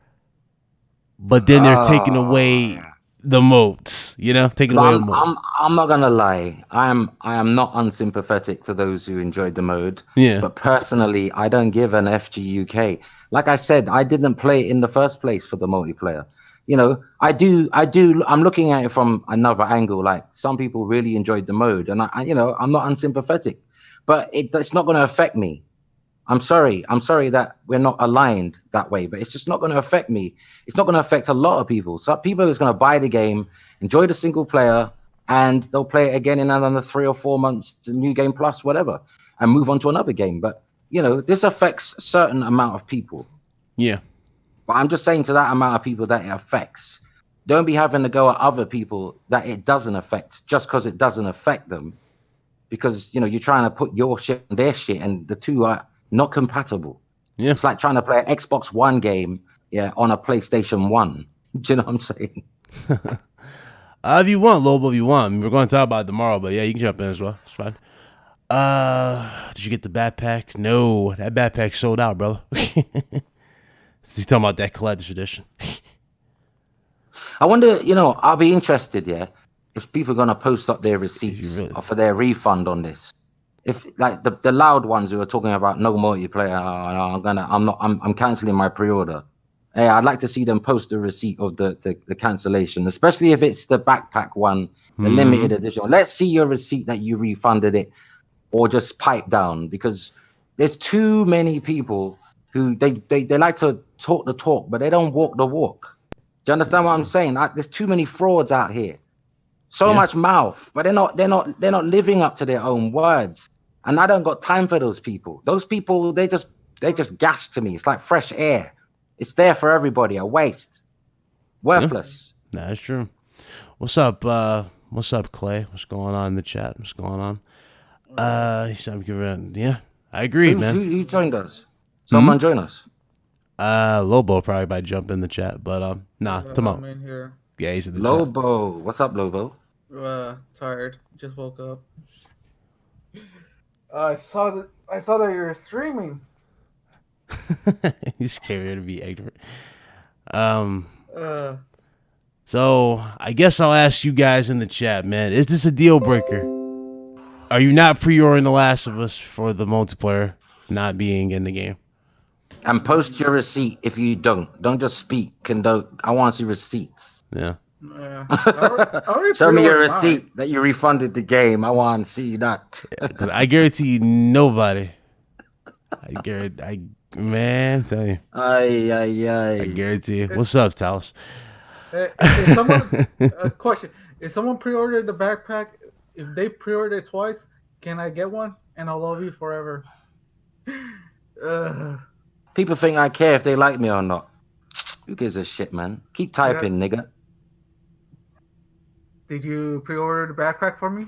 But then they're taking away the modes, taking away the mode. I'm not gonna lie. I am not unsympathetic to those who enjoyed the mode. Yeah. But personally, I don't give an FGUK. Like I said, I didn't play it in the first place for the multiplayer. I'm looking at it from another angle. Like some people really enjoyed the mode, and I'm not unsympathetic, but it's not going to affect me. I'm sorry that we're not aligned that way, but it's just not going to affect me. It's not going to affect a lot of people. So people is going to buy the game, enjoy the single player, and they'll play it again in another 3 or 4 months, the new game plus whatever, and move on to another game. But this affects a certain amount of people. Yeah. But I'm just saying to that amount of people that it affects. Don't be having to go at other people that it doesn't affect just because it doesn't affect them. Because you're trying to put your shit on their shit, and the two are not compatible. Yeah. It's like trying to play an Xbox One game, on a PlayStation 1. Do you know what I'm saying? If you want, Lobo, if you want. I mean, we're going to talk about it tomorrow, but yeah, you can jump in as well. It's fine. Did you get the backpack? No, that backpack sold out, brother. He's talking about that collector's edition. I wonder, I'll be interested, if people are gonna post up their receipts really... for their refund on this. If like the loud ones who are talking about no multiplayer, I'm canceling my pre-order. Hey, I'd like to see them post the receipt of the cancellation, especially if it's the backpack one, the limited edition. Let's see your receipt that you refunded it, or just pipe down, because there's too many people who they like to talk the talk, but they don't walk the walk. Do you understand what I'm saying? There's too many frauds out here. So much mouth, but they're not living up to their own words. And I don't got time for those people. Those people, they just gas to me. It's like fresh air. It's there for everybody. A waste. Worthless. Yeah, that's true. What's up? What's up, Clay? What's going on in the chat? What's going on? Yeah, I agreed, man. Who joined us? Someone join us. Lobo probably might jump in the chat, but nah, come on. I'm in here. Yeah, he's in the Lobo, what's up, Lobo? Tired. Just woke up. I saw that you were streaming. He's scared to be ignorant. Uh, So I guess I'll ask you guys in the chat, man. Is this a deal breaker? Are you not pre-ordering The Last of Us for the multiplayer not being in the game? And post your receipt if you don't. Don't just speak. I want to see receipts. Yeah. I already Show me your pre-ordered receipt mine. that you refunded the game. I want to see that. Because I guarantee you nobody. Man, I'm telling you. I guarantee you. What's up, Talos? If someone, a question: if someone pre-ordered the backpack, if they pre-ordered it twice, can I get one? And I'll love you forever. People think I care if they like me or not. Who gives a shit, man? Keep typing, nigga. Did you pre-order the backpack for me?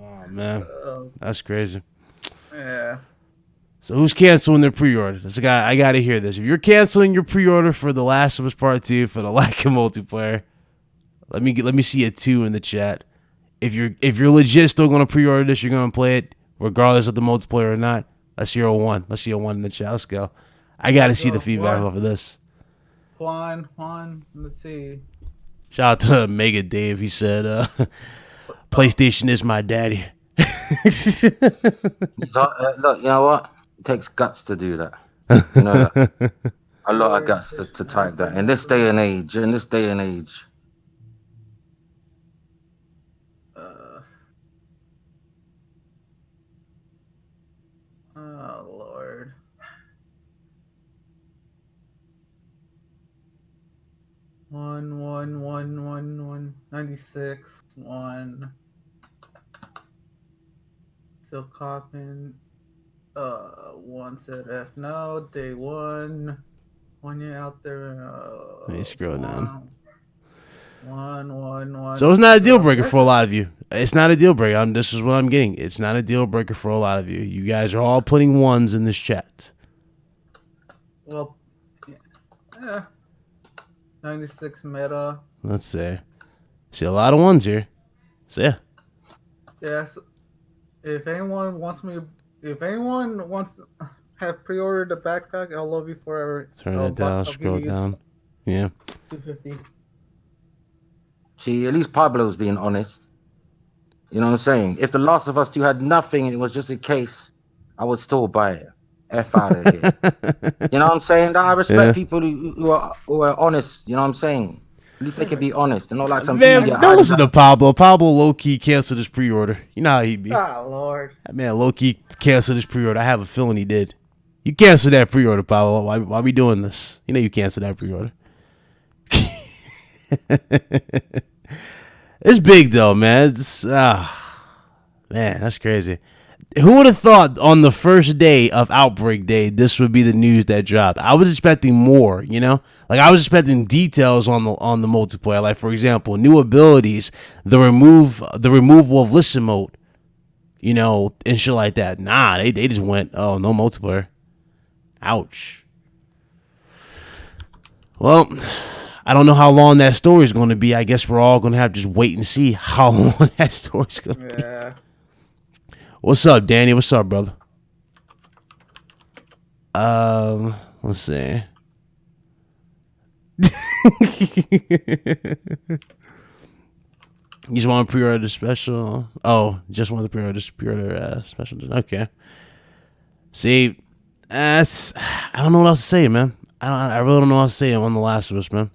Oh, man. That's crazy. Yeah. So who's canceling their pre-order? I got to hear this. If you're canceling your pre-order for The Last of Us Part 2 for the lack of multiplayer, let me see a 2 in the chat. If you're legit still going to pre-order this, you're going to play it regardless of the multiplayer or not. Let's hear a 1. Let's see a 1 in the chat. Let's go. I got to see the feedback off of this. Juan, let's see. Shout out to Mega Dave. He said, PlayStation is my daddy. Look, you know what? It takes guts to do that. You know that. A lot of guts to type that. In this day and age. Oh, Lord. One, 96, 1. Still copying. 1 said F no, day 1. 1 year out there. Let me scroll down. 1. So it's not a deal breaker for a lot of you. It's not a deal breaker. This is what I'm getting. It's not a deal breaker for a lot of you. You guys are all putting 1s in this chat. Well, yeah. 96 meta. Let's see. See a lot of 1s here. So yeah. Yes. If anyone wants to have pre-ordered the backpack, I'll love you forever. Turn it down, scroll down. Yeah. 250. See, at least Pablo's being honest. You know what I'm saying? If The Last of Us 2 had nothing and it was just a case, I would still buy it. F out of here. You know what I'm saying? That I respect Yeah. people who are honest. You know what I'm saying? At least they can be honest and not like some people Man, get don't hyped listen to up. Pablo. Pablo low key canceled his pre-order. You know how he be. Ah, Lord. That man low key canceled his pre-order. I have a feeling he did. You canceled that pre-order, Pablo. Why we doing this? You know you canceled that pre-order. It's big though, man. Man, that's crazy. Who would have thought on the first day of Outbreak Day this would be the news that dropped? I was expecting more, you know? Like I was expecting details on the multiplayer. Like for example, new abilities, the removal of listen mode, you know, and shit like that. Nah, they just went, oh, no multiplayer. Ouch. Well, I don't know how long that story is going to be. I guess we're all going to have to just wait and see how long that story's going to be. Yeah. What's up, Danny? What's up, brother? Let's see. You just want to pre-order the special? Oh, just want to pre-order special. Okay. See, I don't know what else to say, man. I really don't know what else to say on The Last of Us, man.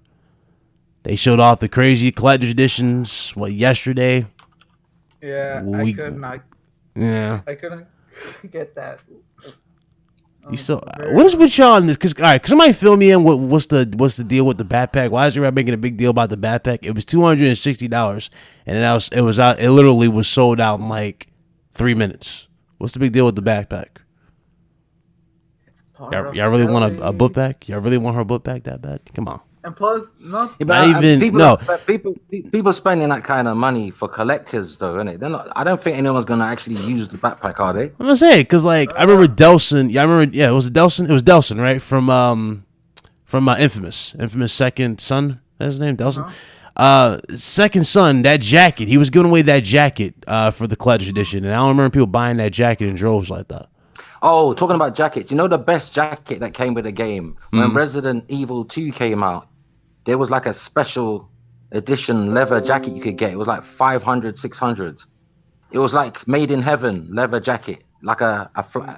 They showed off the crazy collector's editions, yesterday? Yeah, Yeah. I couldn't get that. You still, what is with y'all in this? Cause all right, somebody fill me in. What's the deal with the backpack? Why is everybody making a big deal about the backpack? It was $260, and it literally was sold out in like 3 minutes. What's the big deal with the backpack? Y'all really want a book back? Y'all really want her book back that bad? Come on. And plus, not even people spending that kind of money for collectors, though, innit? They're not. I don't think anyone's gonna actually use the backpack, are they? I'm gonna say because like I remember Delson. Yeah, I remember. Yeah, it was Delson. It was Delson, right? From Infamous Second Son. That's his name, Delson. Second Son. That jacket. He was giving away that jacket for the collector's edition, and I don't remember people buying that jacket in droves like that. Oh, talking about jackets, you know the best jacket that came with the game? When Resident Evil 2 came out, there was like a special edition leather jacket you could get. It was like 500, 600. It was like made in heaven leather jacket, like a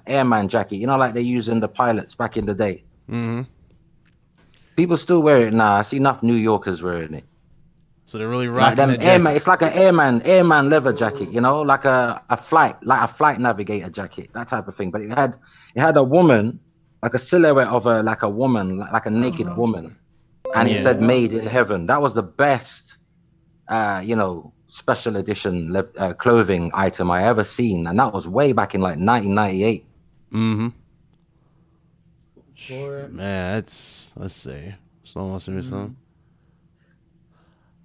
airman jacket, you know, like they used in the pilots back in the day. Mm-hmm. People still wear it now. I see enough New Yorkers wearing it. So they're really Like rocking them that airman, jacket. it's like an airman leather jacket, you know, like a flight navigator jacket, that type of thing. But it had a woman, like a silhouette of a woman, like a naked woman, and it said "Made in Heaven." That was the best, special edition clothing item I ever seen, and that was way back in like 1998. Mm-hmm. Boy. Man, let's see. Someone wants to do something.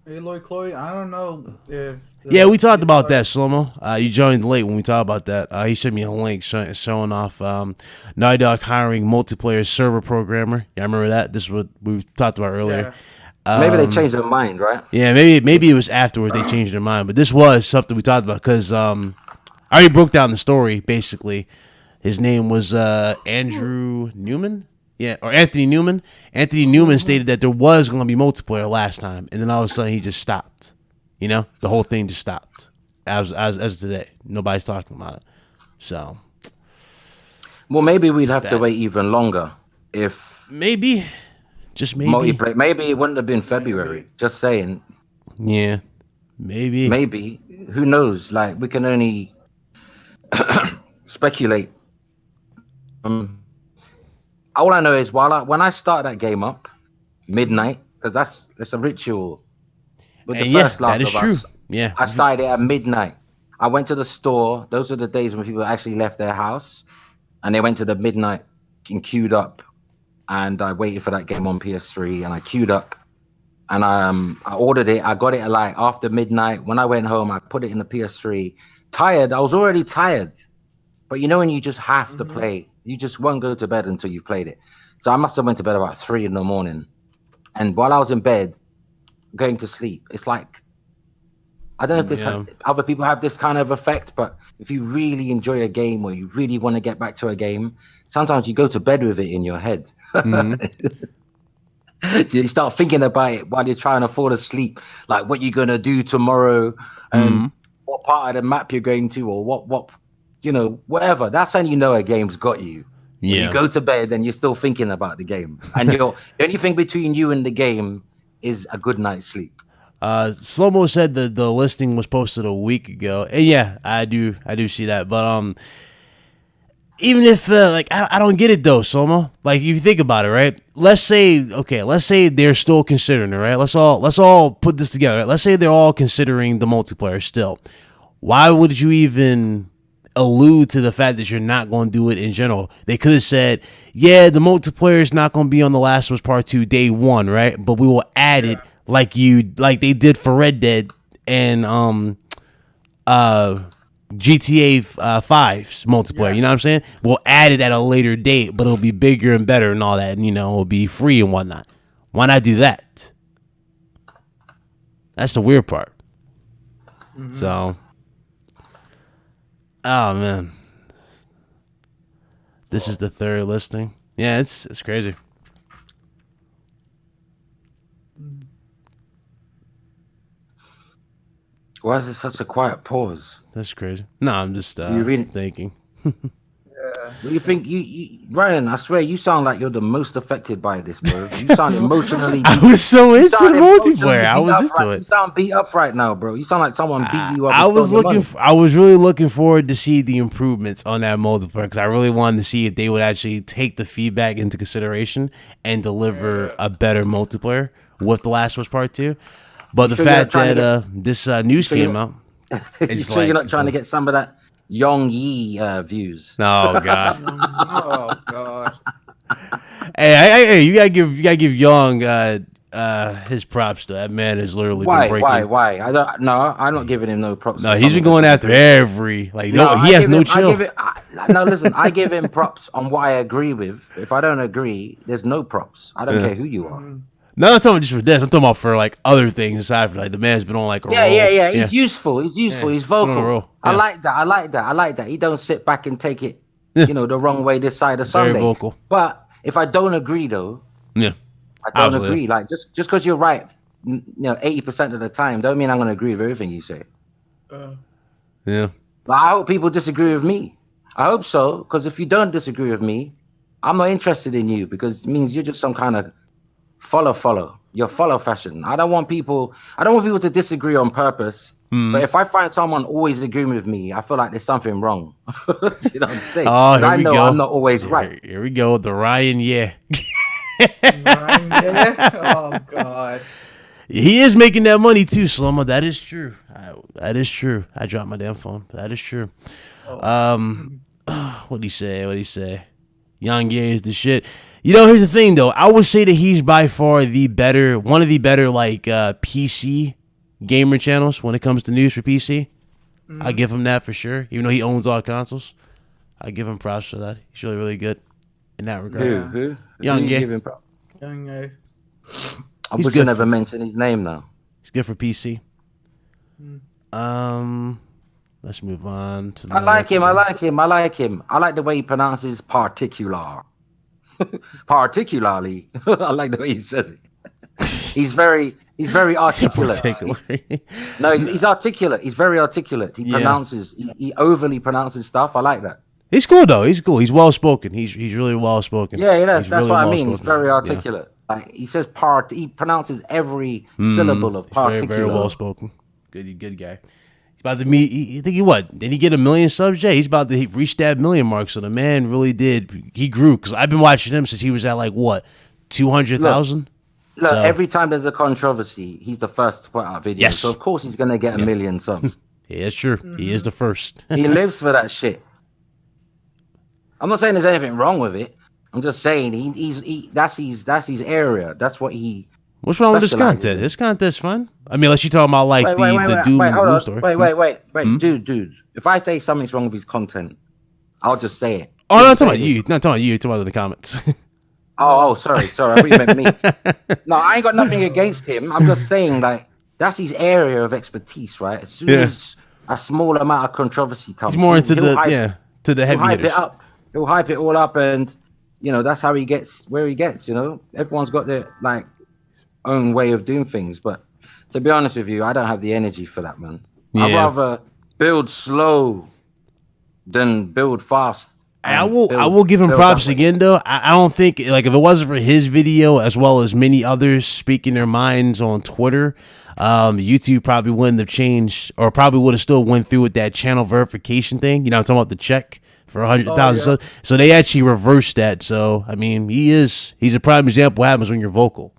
Hey, Lloyd Chloe, I don't know if. Yeah, we talked about that, Shlomo. You joined late when we talked about that. He sent me a link showing off Naughty Dog hiring multiplayer server programmer. Yeah, I remember that. This is what we talked about earlier. Yeah. Maybe they changed their mind, right? Yeah, maybe it was afterwards they changed their mind. But this was something we talked about because I already broke down the story, basically. His name was Andrew Newman. Yeah, or Anthony Newman. Anthony Newman stated that there was going to be multiplayer last time, and then all of a sudden he just stopped. You know, the whole thing just stopped as today. Nobody's talking about it. So, well, maybe we'd have to wait even longer if just maybe multiplayer. Maybe it wouldn't have been February. Just saying. Yeah, maybe. Maybe. Who knows? Like we can only speculate. All I know is when I start that game up, midnight, because it's a ritual. With the first Last of Us, yeah, I started it at midnight. I went to the store. Those were the days when people actually left their house, and they went to the midnight and queued up. And I waited for that game on PS3, and I queued up, and I ordered it. I got it like after midnight. When I went home, I put it in the PS3. Tired. I was already tired. But you know when you just have to play, you just won't go to bed until you've played it. So I must have went to bed about 3 a.m. And while I was in bed, going to sleep, it's like, I don't know if other people have this kind of effect, but if you really enjoy a game or you really want to get back to a game, sometimes you go to bed with it in your head. You start thinking about it while you're trying to fall asleep, like what you're going to do tomorrow and what part of the map you're going to or what whatever. That's when you know a game's got you. When you Yeah. go to bed, then you're still thinking about the game, and the only thing between you and the game is a good night's sleep. Slow-mo said the listing was posted a week ago, and yeah, I do see that. But even if like I don't get it though, Slow-mo. Like if you think about it, right? Let's say they're still considering it, right? Let's all put this together. Right? Let's say they're all considering the multiplayer still. Why would you even allude to the fact that you're not going to do it in general? They could have said, yeah, the multiplayer is not going to be on The Last of Us Part 2 day one, right? But we will add it like they did for Red Dead and GTA 5's multiplayer. You know what I'm saying? We'll add it at a later date, but it'll be bigger and better and all that, and it'll be free and whatnot. Why not do that? That's the weird part. So, oh man, this is the third listing. Yeah, it's crazy. Why is there such a quiet pause? That's crazy. No, I'm just You really- thinking. What do you think? You Ryan, I swear you sound like you're the most affected by this, bro. You sound emotionally. I was so into the sound emotionally multiplayer. I beat was up into right- it. You sound beat up right now, bro. You sound like someone beat you up. I and was stole your looking. money. I was really looking forward to see the improvements on that multiplayer because I really wanted to see if they would actually take the feedback into consideration and deliver a better multiplayer with The Last of Us Part 2. But the sure you're not fact trying to that this news sure came you're- out, You it's sure you're like not trying to get some of that Yong Yi views? oh god. Oh god. Hey, you gotta give Young his props. Though that man has literally been breaking. Why? I don't. No, I'm not giving him no props. No, for he's been something going that's after good. every like. No, he I has give no him- chill. No, listen, I give him props on what I agree with. If I don't agree, there's no props. I don't Yeah. care who you are. No, I'm not talking about just for this. I'm talking about for like other things aside from like the man's been on like a roll. Yeah. He's useful. He's useful. Yeah, He's he's been on a vocal. roll. I Yeah. like that. He don't sit back and take it, Yeah. the wrong way this side of Very Sunday. vocal. But if I don't agree, though, Yeah, I don't Absolutely. agree. Like just because you're right, 80% of the time, don't mean I'm going to agree with everything you say. yeah. But I hope people disagree with me. I hope so, because if you don't disagree with me, I'm not interested in you because it means you're just some kind of follow. You're follow fashion. I don't want people to disagree on purpose. But if I find someone always agreeing with me, I feel like there's something wrong. You know what I'm saying? Oh, 'Cause here I we know go. I'm not always right. Here we go. The Ryan, yeah. Oh god. He is making that money too, Slumma. That is true. That is true. I dropped my damn phone. That is true. What'd he say? Young Ye is the shit. Here's the thing though. I would say that he's by far one of the better like PC gamer channels when it comes to news for PC. I give him that for sure. Even though he owns all consoles, I give him props for that. He's really, really good in that regard. Who? Young Who you Ye. giving props? Young guy. I He's wish good I never for- mentioned his name though. He's good for PC. Let's move on to. I like him. I like the way he pronounces particular. Particularly. I like the way he says it. He's very articulate. No, he's articulate. He's very articulate. He overly pronounces stuff. I like that. He's cool though. He's cool. He's well spoken. He's really well spoken. Yeah, He's that's really what I mean. He's well-spoken. very Yeah. articulate. Like he says he pronounces every syllable of He's very, particular. very well spoken. Good guy. He's about to meet. I think did he get 1 million subs? Yeah, he's about to reach that 1 million mark. So the man really did. He grew because I've been watching him since he was at like what 200,000. Look, So- every time there's a controversy, he's the first to put out videos. Yes. So of course he's gonna get 1 million subs. Yeah, it's true. He is the first. He lives for that shit. I'm not saying there's anything wrong with it. I'm just saying that's his area. That's what he. What's wrong with this specializes content? in. This content's fun. I mean, unless you're talking about like the doom and hold gloom on. story. Wait, dude. If I say something's wrong with his content, I'll just say it. Oh, You not say talking about this. you. Not talking about you. Talking about in the comments. Sorry. I thought you meant me. No, I ain't got nothing against him. I'm just saying, like, that's his area of expertise, right? As soon as a small amount of controversy comes, He's more into he'll to the he'll heavy hype hitters. it up. He'll hype it all up, and that's how he gets where he gets. Everyone's got their like own way of doing things, but to be honest with you, I don't have the energy for that, man. I'd Yeah. rather build slow than build fast. I will give him props again though. I don't think like if it wasn't for his video as well as many others speaking their minds on Twitter, YouTube probably wouldn't have changed or probably would have still went through with that channel verification thing. You know, I'm talking about the check for 100,000. So they actually reversed that. So I mean, he's a prime example of what happens when you're vocal.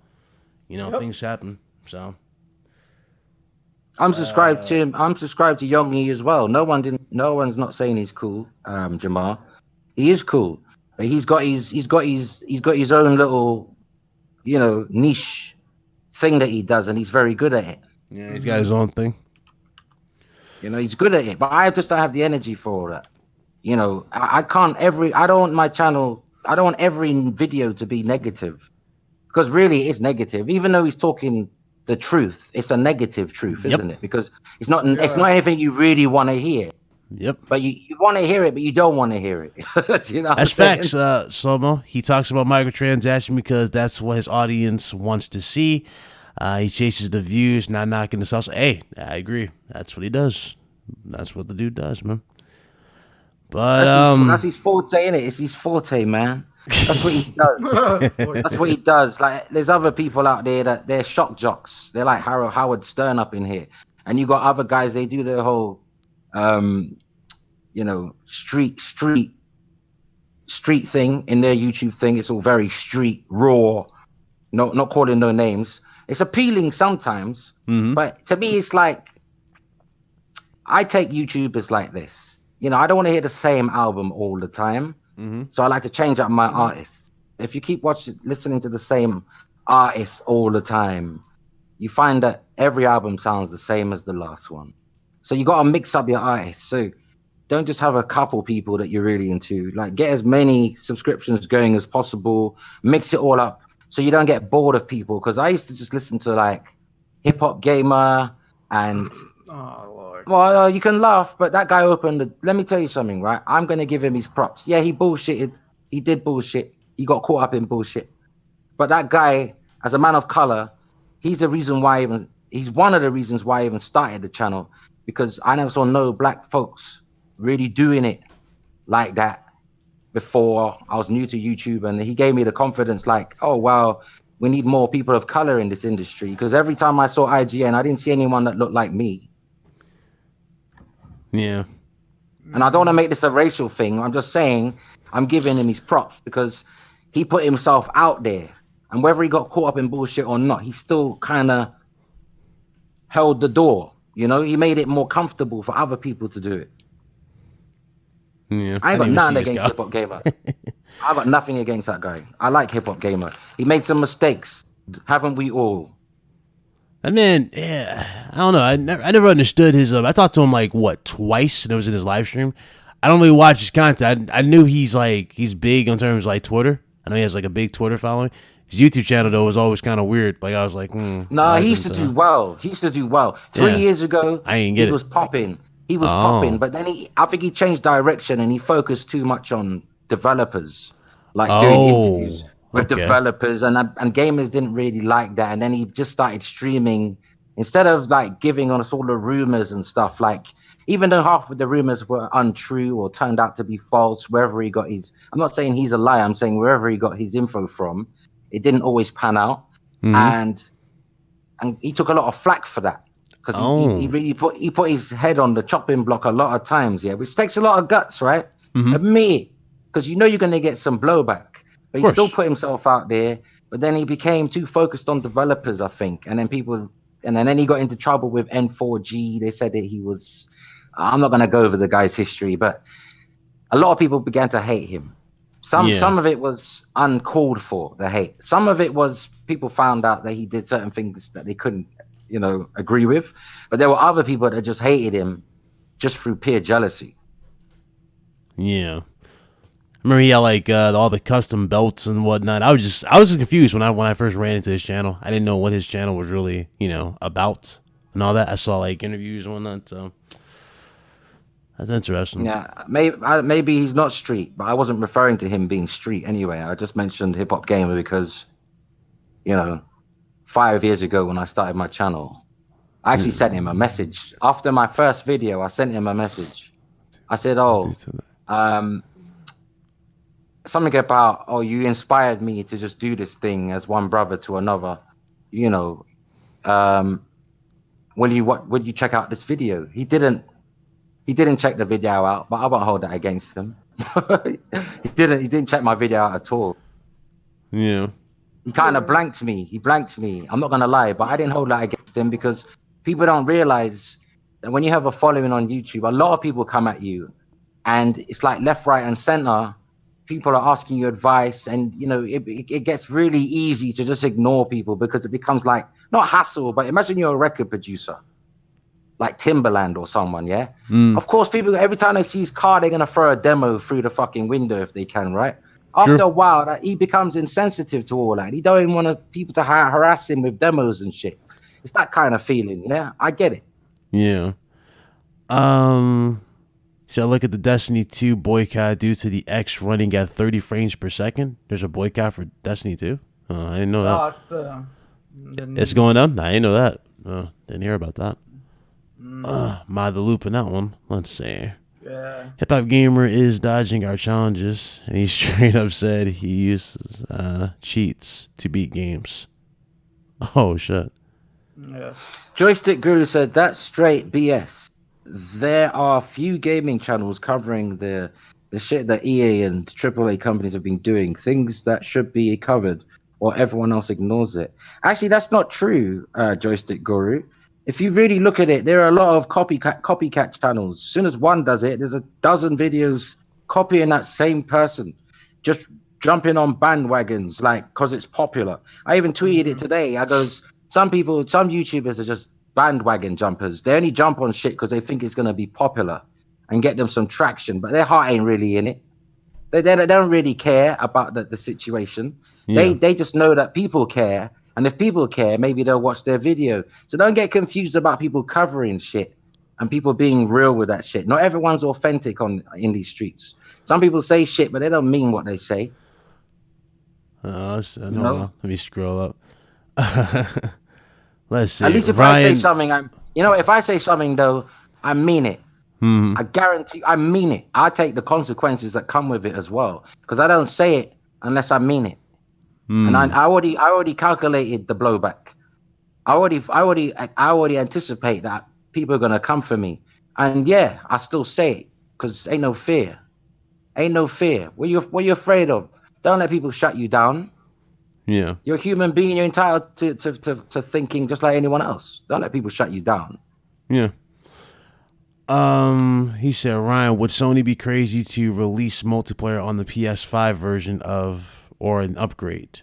You know, things happen. So I'm subscribed to him. I'm subscribed to Youngie as well. No one's not saying he's cool, Jamar. He is cool, but he's got his own little, niche thing that he does, and he's very good at it. Yeah, he's got his own thing. He's good at it, but I just don't have the energy for that. I can't I don't want my channel. I don't want every video to be negative, because really it's negative. Even though he's talking the truth, it's a negative truth, isn't it? Because it's not anything you really want to hear. Yep. But you want to hear it, but you don't want to hear it. That's facts, Slomo. He talks about microtransaction because that's what his audience wants to see. He chases the views, not knocking the sauce. Hey, I agree. That's what he does. That's what the dude does, man. But that's his forte, innit? It's his forte, man. That's what he does. That's what he does. Like, there's other people out there that they're shock jocks. They're like Howard Stern up in here, and you got other guys. They do their whole street thing in their YouTube thing. It's all very street raw, not calling no names. It's appealing sometimes, but to me, it's like I take YouTubers like this. I don't want to hear the same album all the time, so I like to change up my artists. If you keep listening to the same artists all the time, you find that every album sounds the same as the last one. So you got to mix up your artists. So don't just have a couple people that you're really into. Like, get as many subscriptions going as possible. Mix it all up so you don't get bored of people. Because I used to just listen to like Hip Hop Gamer and oh Lord. Well, you can laugh, but that guy let me tell you something, right? I'm gonna give him his props. Yeah, he bullshitted. He did bullshit. He got caught up in bullshit. But that guy, as a man of color, he's one of the reasons why I even started the channel, because I never saw no black folks really doing it like that before. I was new to YouTube, and he gave me the confidence, like, oh wow, we need more people of color in this industry. Because every time I saw IGN, I didn't see anyone that looked like me. Yeah. And I don't want to make this a racial thing. I'm just saying I'm giving him his props because he put himself out there. And whether he got caught up in bullshit or not, he still kind of held the door. He made it more comfortable for other people to do it. Yeah, I ain't got nothing against Hip Hop Gamer. I got nothing against that guy. I like Hip Hop Gamer. He made some mistakes. Haven't we all? And then, I don't know. I never understood his. I talked to him like twice, and it was in his live stream. I don't really watch his content. I knew he's big in terms of like Twitter. I know he has like a big Twitter following. His YouTube channel though was always kind of weird. Like I was like, no, he used to do well. He used to do well. 3 years ago, he was popping. He was popping, but then I think he changed direction and he focused too much on developers, like doing interviews with developers, and gamers didn't really like that. And then he just started streaming instead of like giving us all the rumors and stuff. Like, even though half of the rumors were untrue or turned out to be false, wherever he got his, I'm not saying he's a liar, I'm saying wherever he got his info from, it didn't always pan out. And he took a lot of flack for that. Because he really put his head on the chopping block a lot of times, which takes a lot of guts, right? Admit it, because you're going to get some blowback. But he still put himself out there. But then he became too focused on developers, I think. And then he got into trouble with N4G. They said that he was. I'm not going to go over the guy's history, but a lot of people began to hate him. Some of it was uncalled for, the hate. Some of it was people found out that he did certain things that they couldn't agree with, but there were other people that just hated him just through pure jealousy. Yeah, I remember he had like all the custom belts and whatnot. I was confused when I first ran into his channel. I didn't know what his channel was really about and all that. I saw like interviews and whatnot, so that's interesting. Yeah, maybe he's not street, but I wasn't referring to him being street anyway. I just mentioned Hip Hop Gamer because 5 years ago when I started my channel, I actually sent him a message. After my first video, I sent him a message. I said, something about, oh, you inspired me to just do this thing as one brother to another. You know, um, will you check out this video? He didn't. He didn't check the video out, but I won't hold that against him. He didn't. He didn't check my video out at all. Yeah. He kind of blanked me. He blanked me. I'm not gonna lie, but I didn't hold that against him because people don't realize that when you have a following on YouTube, a lot of people come at you, and it's like left, right, and center. People are asking you advice, and you know it gets really easy to just ignore people because it becomes like not hassle, but imagine you're a record producer like Timberland or someone, yeah. Mm. Of course, people every time they see his car, they're gonna throw a demo through the fucking window if they can, right? After True. a while, that he becomes insensitive to all that. He don't even want people to harass him with demos and shit. It's that kind of feeling, yeah. I get it. Yeah. So I look at the Destiny 2 boycott due to the X running at 30 frames per second. There's a boycott for Destiny 2. I didn't know that. Oh, it's the It's going up? I didn't know that. Didn't hear about that. My the loop in that one. Let's see. Yeah. Hip Hop Gamer is dodging our challenges, and he straight up said he uses cheats to beat games. Oh shit. Yeah. Joystick Guru said that's straight BS. There are few gaming channels covering the shit that EA and AAA companies have been doing, things that should be covered, or everyone else ignores it. Actually, that's not true, Joystick Guru. If you really look at it, there are a lot of copycat channels. As soon as one does it, there's a dozen videos copying that same person, just jumping on bandwagons, like because it's popular. I even tweeted it today. I goes, some YouTubers are just bandwagon jumpers. They only jump on shit because they think it's gonna be popular and get them some traction, but their heart ain't really in it. They don't really care about the situation. Yeah. They just know that people care, and if people care, maybe they'll watch their video. So don't get confused about people covering shit and people being real with that shit. Not everyone's authentic in these streets. Some people say shit, but they don't mean what they say. I don't You know? know. Let me scroll up. Let's see. At least if I say something, if I say something though, I mean it. I guarantee I mean it. I take the consequences that come with it as well, because I don't say it unless I mean it. And I already calculated the blowback. I already anticipate that people are gonna come for me, and yeah, I still say it because ain't no fear. Ain't no fear. What you afraid of? Don't let people shut you down. Yeah. You're a human being. You're entitled to thinking just like anyone else. Don't let people shut you down. Yeah. He said, Ryan, would Sony be crazy to release multiplayer on the PS5 version or an upgrade?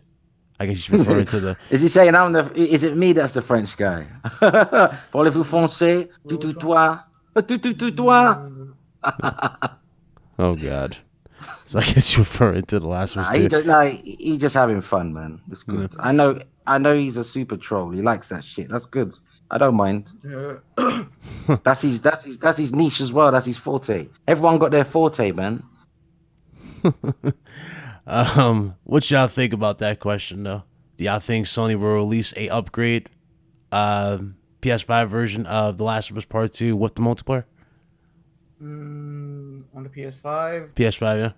I guess he's referring to the. Is he saying is it me that's the French guy? Parlez-vous français? Toi? Oh God. So I guess he's referring to the last one too. He's just having fun, man. That's good. I know he's a super troll. He likes that shit. That's good. I don't mind. Yeah. That's his niche as well. That's his forte. Everyone got their forte, man. What y'all think about that question though? Do y'all think Sony will release a upgrade PS5 version of The Last of Us Part 2 with the multiplayer? On the PS5? PS5, yeah.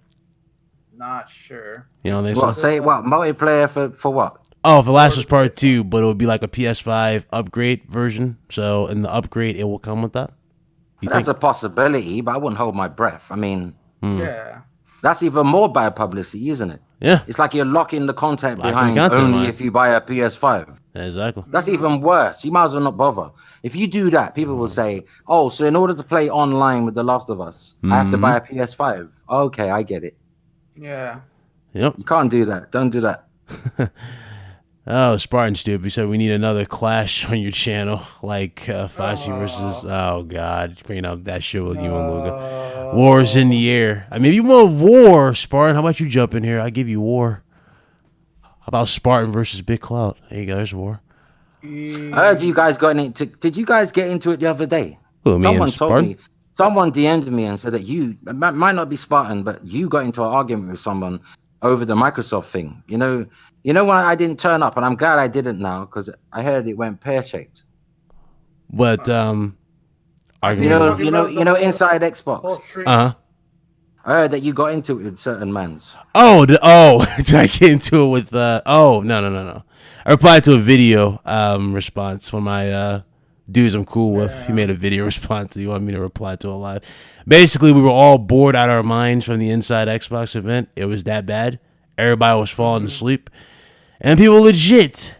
Not sure. You know, Multiplayer for what? Oh, The Last of Us Part 2, but it would be like a PS5 upgrade version. So in the upgrade, it will come with that. That's a possibility, but I wouldn't hold my breath. I mean, Yeah. that's even more bad publicity, isn't it? Yeah. It's like you're locking the content Locking behind the content, only man. if you buy a PS5. Exactly. That's even worse. You might as well not bother. If you do that, people will say, oh, so in order to play online with The Last of Us, I have to buy a PS5. Okay, I get it. Yeah. Yep. You can't do that. Don't do that. Oh, Spartan Stupid. You said we need another clash on your channel, like Fashi versus. Oh God, bringing up that shit with you and Luga. War's in the air. I mean, if you want war, Spartan, how about you jump in here? I give you war. How about Spartan versus Big Cloud? There you go. There's war. I heard you guys got into. Did you guys get into it the other day? Who, me Someone and told Spartan? me. Someone DM'd me and said that might not be Spartan, but you got into an argument with someone over the Microsoft thing. You know when I didn't turn up, and I'm glad I didn't now because I heard it went pear-shaped. But You know, inside Xbox. Uh-huh. I heard that you got into it with certain mans. Did I get into it with no. I replied to a video response from my dudes I'm cool with. He made a video response. He wanted me to reply to it live. Basically, we were all bored out of our minds from the Inside Xbox event. It was that bad. Everybody was falling asleep, and people legit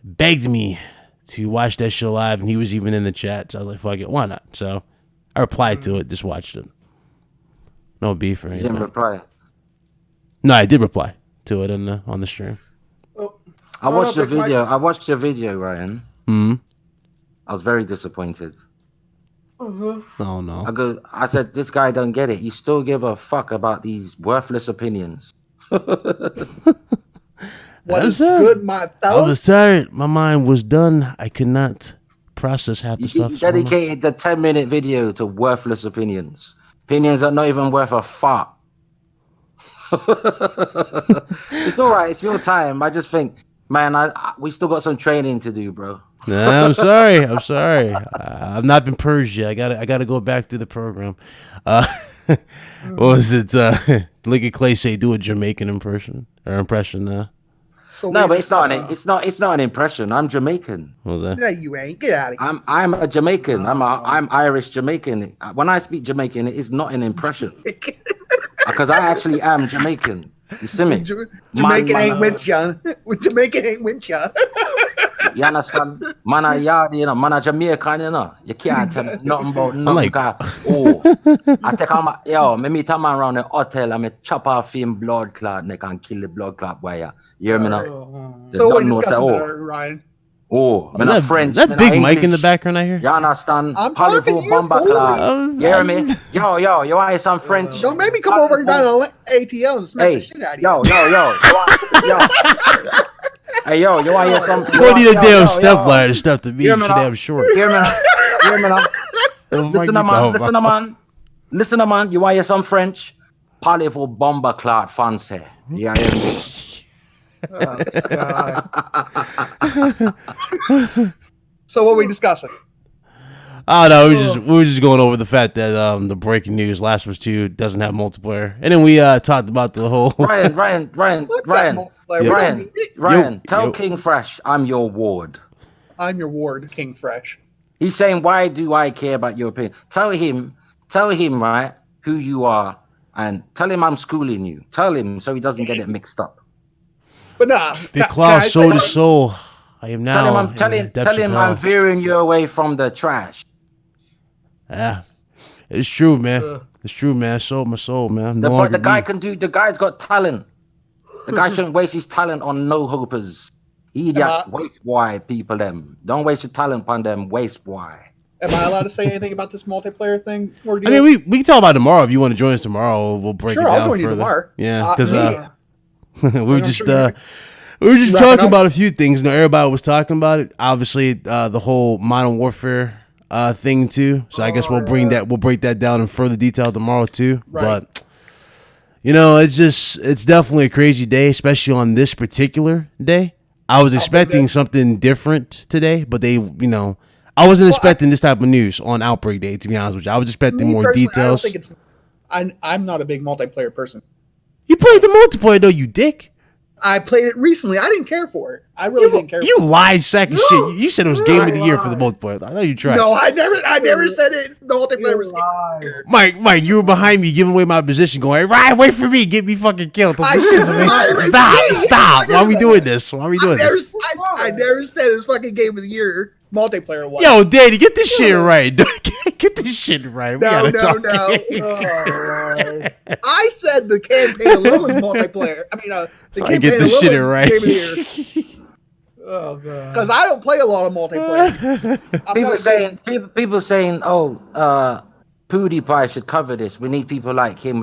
begged me to watch that shit live. And he was even in the chat. So I was like, "Fuck it, why not?" So I replied to it. Just watched it. No beef or You anything. didn't reply. No, I did reply to it on the stream. Oh, I watched your Big Mike. video. I watched your video, Ryan. Hmm. I was very disappointed. Oh no. I said, this guy don't get it. You still give a fuck about these worthless opinions. What is sir. good, my I fellas? was tired. My mind was done. I could not process half the You stuff. dedicated the 10-minute video to worthless opinions. Opinions that are not even worth a fart. It's all right. It's your time. I just think, man, we still got some training to do, bro. Nah, I'm sorry. I've not been purged yet. I gotta go back through the program. What was it? Look at Clay say do a Jamaican impression. So No, we but just, it's not an impression. I'm Jamaican. What was that? No, you ain't. Get out of here. I'm a Jamaican. I'm Irish Jamaican. When I speak Jamaican, it is not an impression because I actually am Jamaican. You see me? Jamaican ain't with ya. Jamaican ain't with ya. You understand? Man a yard, you know, man a Jamaican, you know. You can't tell me nothing about nothing. I take me meet a man around the hotel and me chop off him blood clot neck and kill the blood clot boy. You hear me now? So we're Don't know, discussing say, that, Ryan. me not French. Is that me Big not Mike in the English. background I hear? You understand? I'm talking to you, Bomber fool. clot. You hear me? Yo, you want to hear some French? Don't make me come over down on ATL and smack the shit out of you. Yo. Hey, yo, you want to hear some? You don't need a damn stepladder to stuff to me. Hear You me should now. have short. Hear me now. Listen, to man. You want to hear some French? Parlez-vous bomber clot français? You hear me? So what are we discussing? Oh no, we were just going over the fact that the breaking news, Last of Us 2 doesn't have multiplayer, and then we talked about the whole Ryan, tell King Fresh I'm your ward. I'm your ward, King Fresh. He's saying, why do I care about your opinion? Tell him, right, who you are, and tell him I'm schooling you. Tell him so he doesn't get it mixed up. But nah, Big Cloud soul to soul. I am now. Tell him I'm veering you away from the trash. Yeah, it's true, man. It's true, man. Sold my soul, man. The guy's got talent. The guy shouldn't waste his talent on no hopers. Idiot, waste boy people them. Don't waste your talent on them, waste boy. Am I allowed to say anything about this multiplayer thing? I mean, we can talk about it tomorrow if you want to join us tomorrow. We'll break it down I'll join further. you tomorrow. Yeah, because we were just Wrap talking about a few things. You know, everybody was talking about it. Obviously, the whole Modern Warfare thing too. So I guess we'll break that down in further detail tomorrow too. Right. But you know, it's definitely a crazy day, especially on this particular day. I was expecting something different today, but I wasn't expecting this type of news on Outbreak Day. To be honest with you, I was expecting more details. I don't think I'm not a big multiplayer person. You played the multiplayer though, you dick. I played it recently. I didn't care for it. I really didn't care. You for lied, sack of shit. You said it was game of the year for the multiplayer. I know you tried. No, I never said it. The multiplayer was. Mike, you were behind me, giving away my position, going, "Hey, Ryan, wait for me, get me fucking killed." This shit's amazing. Stop! Why are we doing this? I never said it was fucking game of the year. Multiplayer was. Yo, Danny, get this shit right. Get this shit right. No. I said the campaign alone was multiplayer. I mean, the campaign get this shit right. Game of the year. Oh god. Because I don't play a lot of multiplayer. People saying, PewDiePie should cover this. We need people like him.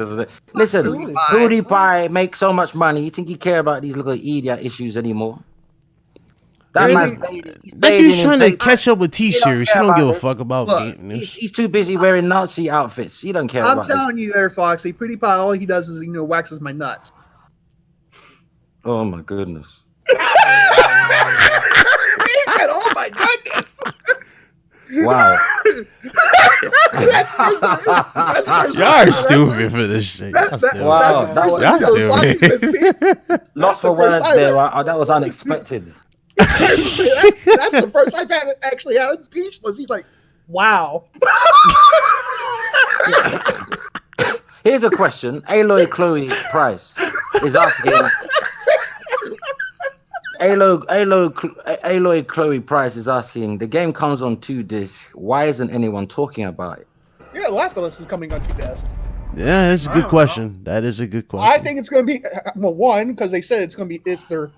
Listen, PewDiePie makes so much money. You think he care about these little idiot issues anymore? That dude's trying to catch up with T-Series. He don't give a fuck about game news. He's too busy wearing Nazi outfits. He don't care about I'm telling you there, Foxy. PewDiePie, all he does is, waxes my nuts. Oh, my goodness. He said, oh, my goodness. Wow. Y'all are stupid for this shit. Wow, Y'all stupid. Lost for words there. That was unexpected. That's the first I've actually had him speechless. He's like, wow. Here's a question. Aloy Chloe Price is asking. Aloy Chloe Price is asking. The game comes on 2 discs. Why isn't anyone talking about it? Yeah, Last of Us is coming on 2 discs. Yeah, that's a good question. That is a good question. I think it's going to be one because they said it's going to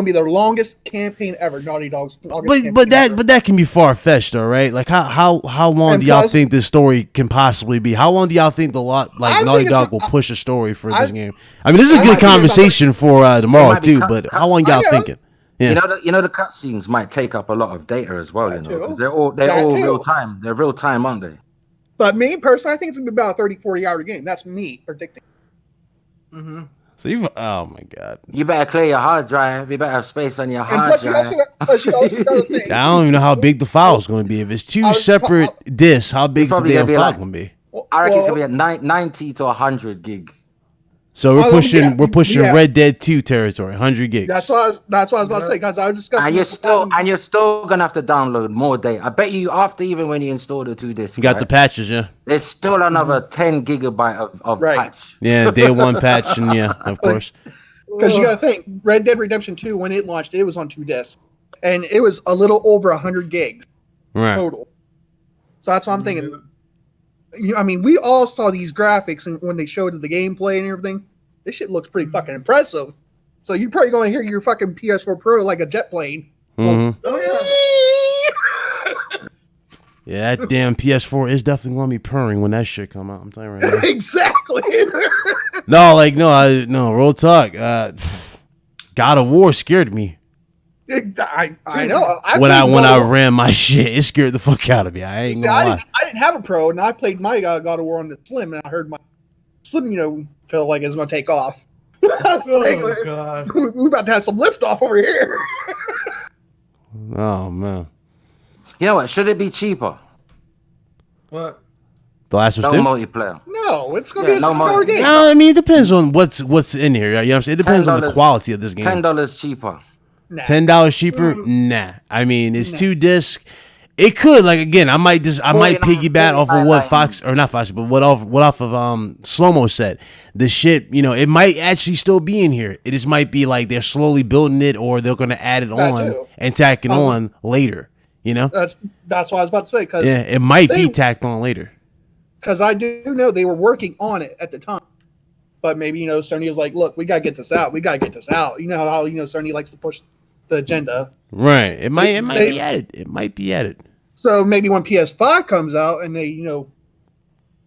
be their longest campaign ever. Naughty Dog's longest but that can be far fetched, though, right? Like how long do y'all think this story can possibly be? How long do y'all think Naughty Dog will push a story for this game? I mean, this is a good conversation for tomorrow too. But how long y'all thinking? Yeah. You know the cutscenes might take up a lot of data as well. Because they're all real time. They're real time, aren't they? But me personally, I think it's gonna be about a 30-40 hour game. That's me predicting. Mm-hmm. So oh my god! You better clear your hard drive. You better have space on your hard drive. Plus you also got to think. I don't even know how big the file is going to be. If it's 2 separate discs, how big is the damn file going to be? I reckon it's gonna be at 90 to 100 gig. So we're pushing Red Dead 2 territory, 100 gigs. That's what I was about to say, guys. I was discussing. And you're still gonna have to download more data. I bet you after even when you install the 2 discs, you got the patches, yeah. There's still another 10 gigabyte of patch. Yeah, day 1 patch, and yeah, of course. Because you got to think, Red Dead Redemption 2 when it launched, it was on 2 discs, and it was a little over 100 gigs total. So that's what I'm thinking. I mean, we all saw these graphics, and when they showed the gameplay and everything, this shit looks pretty fucking impressive. So you're probably going to hear your fucking PS4 Pro like a jet plane. Mm-hmm. Yeah, that damn PS4 is definitely going to be purring when that shit come out. I'm telling you right now. Exactly. No, real talk. God of War scared me. I know. When I ran my shit, it scared the fuck out of me. I ain't gonna lie. I didn't have a Pro, and I played my God of War on the Slim, and I heard my Slim, feel like it's gonna take off. God. We're about to have some liftoff over here. Oh man. You know what? Should it be cheaper? What? The Last of Us 2? Multiplayer. No, it's gonna be a $6 game. No, I mean it depends on what's in here. You know what I'm saying? It depends on the quality of this game. $10 cheaper. Nah. $10 cheaper? Nah. I mean, it's 2 discs. It could, like, again, I might piggyback off of what what off of Slow-Mo said. The shit, it might actually still be in here. It just might be like they're slowly building it, or they're gonna add it on and tack it on later. That's what I was about to say. Cause it might be tacked on later. Because I do know they were working on it at the time. But maybe, Sony was like, look, we got to get this out. You know how, Sony likes to push the agenda. Right. It might be added. It might be added. So maybe when PS5 comes out and they,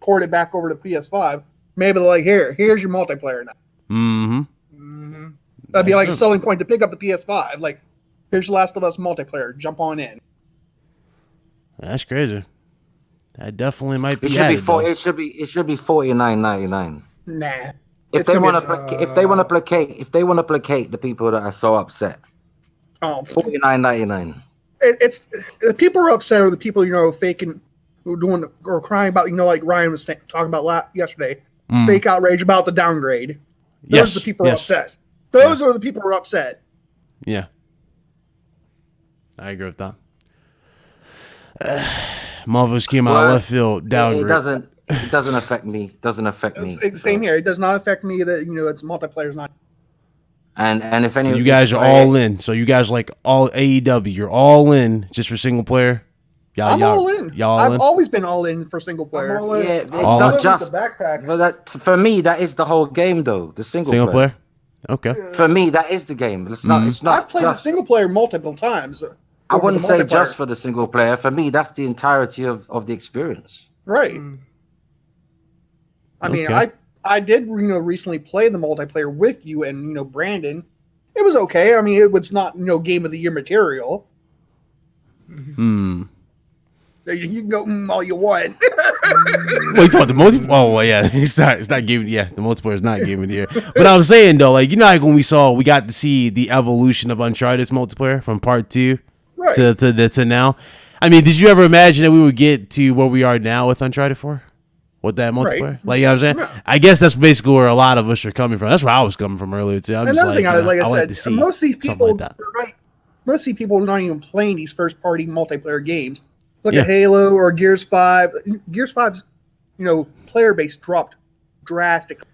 port it back over to PS5, maybe they're like, here's your multiplayer now. Mm-hmm. That'd be like a selling point to pick up the PS5. Like, here's Last of Us multiplayer. Jump on in. That's crazy. That definitely might be. It should be $49.99. Nah. If they want to placate the people that are so upset. $49.99. It's the people are upset, or the people faking, or crying about like Ryan was talking about yesterday, fake outrage about the downgrade. Those are the people who are upset. Those are the people who are upset. Yeah, I agree with that. Marvel's came out left field downgrade. It doesn't affect me. Same here. It does not affect me that it's multiplayer's not. And if any, so you guys are all in. So you guys like all AEW. You're all in just for single player. I'm all in. I've always been all in for single player. Yeah, it's not just the backpack. Well, for me, that is the whole game, though. The single player. Okay. For me, that is the game. It's not. It's not. I've played the single player multiple times. I wouldn't say just for the single player. For me, that's the entirety of the experience. Right. I mean, I did recently play the multiplayer with you and Brandon. It was okay. I mean, it was not game of the year material. You can go all you want. Wait, talking about the multiplayer? Oh, well, yeah, it's not game. Yeah, the multiplayer is not game of the year. But I'm saying though, like like when we got to see the evolution of Uncharted's multiplayer from part 2 to now. I mean, did you ever imagine that we would get to where we are now with Uncharted 4? With that multiplayer? Right. Like, you know what I'm saying? No. I guess that's basically where a lot of us are coming from. That's where I was coming from earlier, too. I'm just Another thing, like, like I like said, to see most of these something people, like that. most of these people are not even playing these first-party multiplayer games. Look Yeah. at Halo or Gears 5. Gears 5's, player base dropped drastically.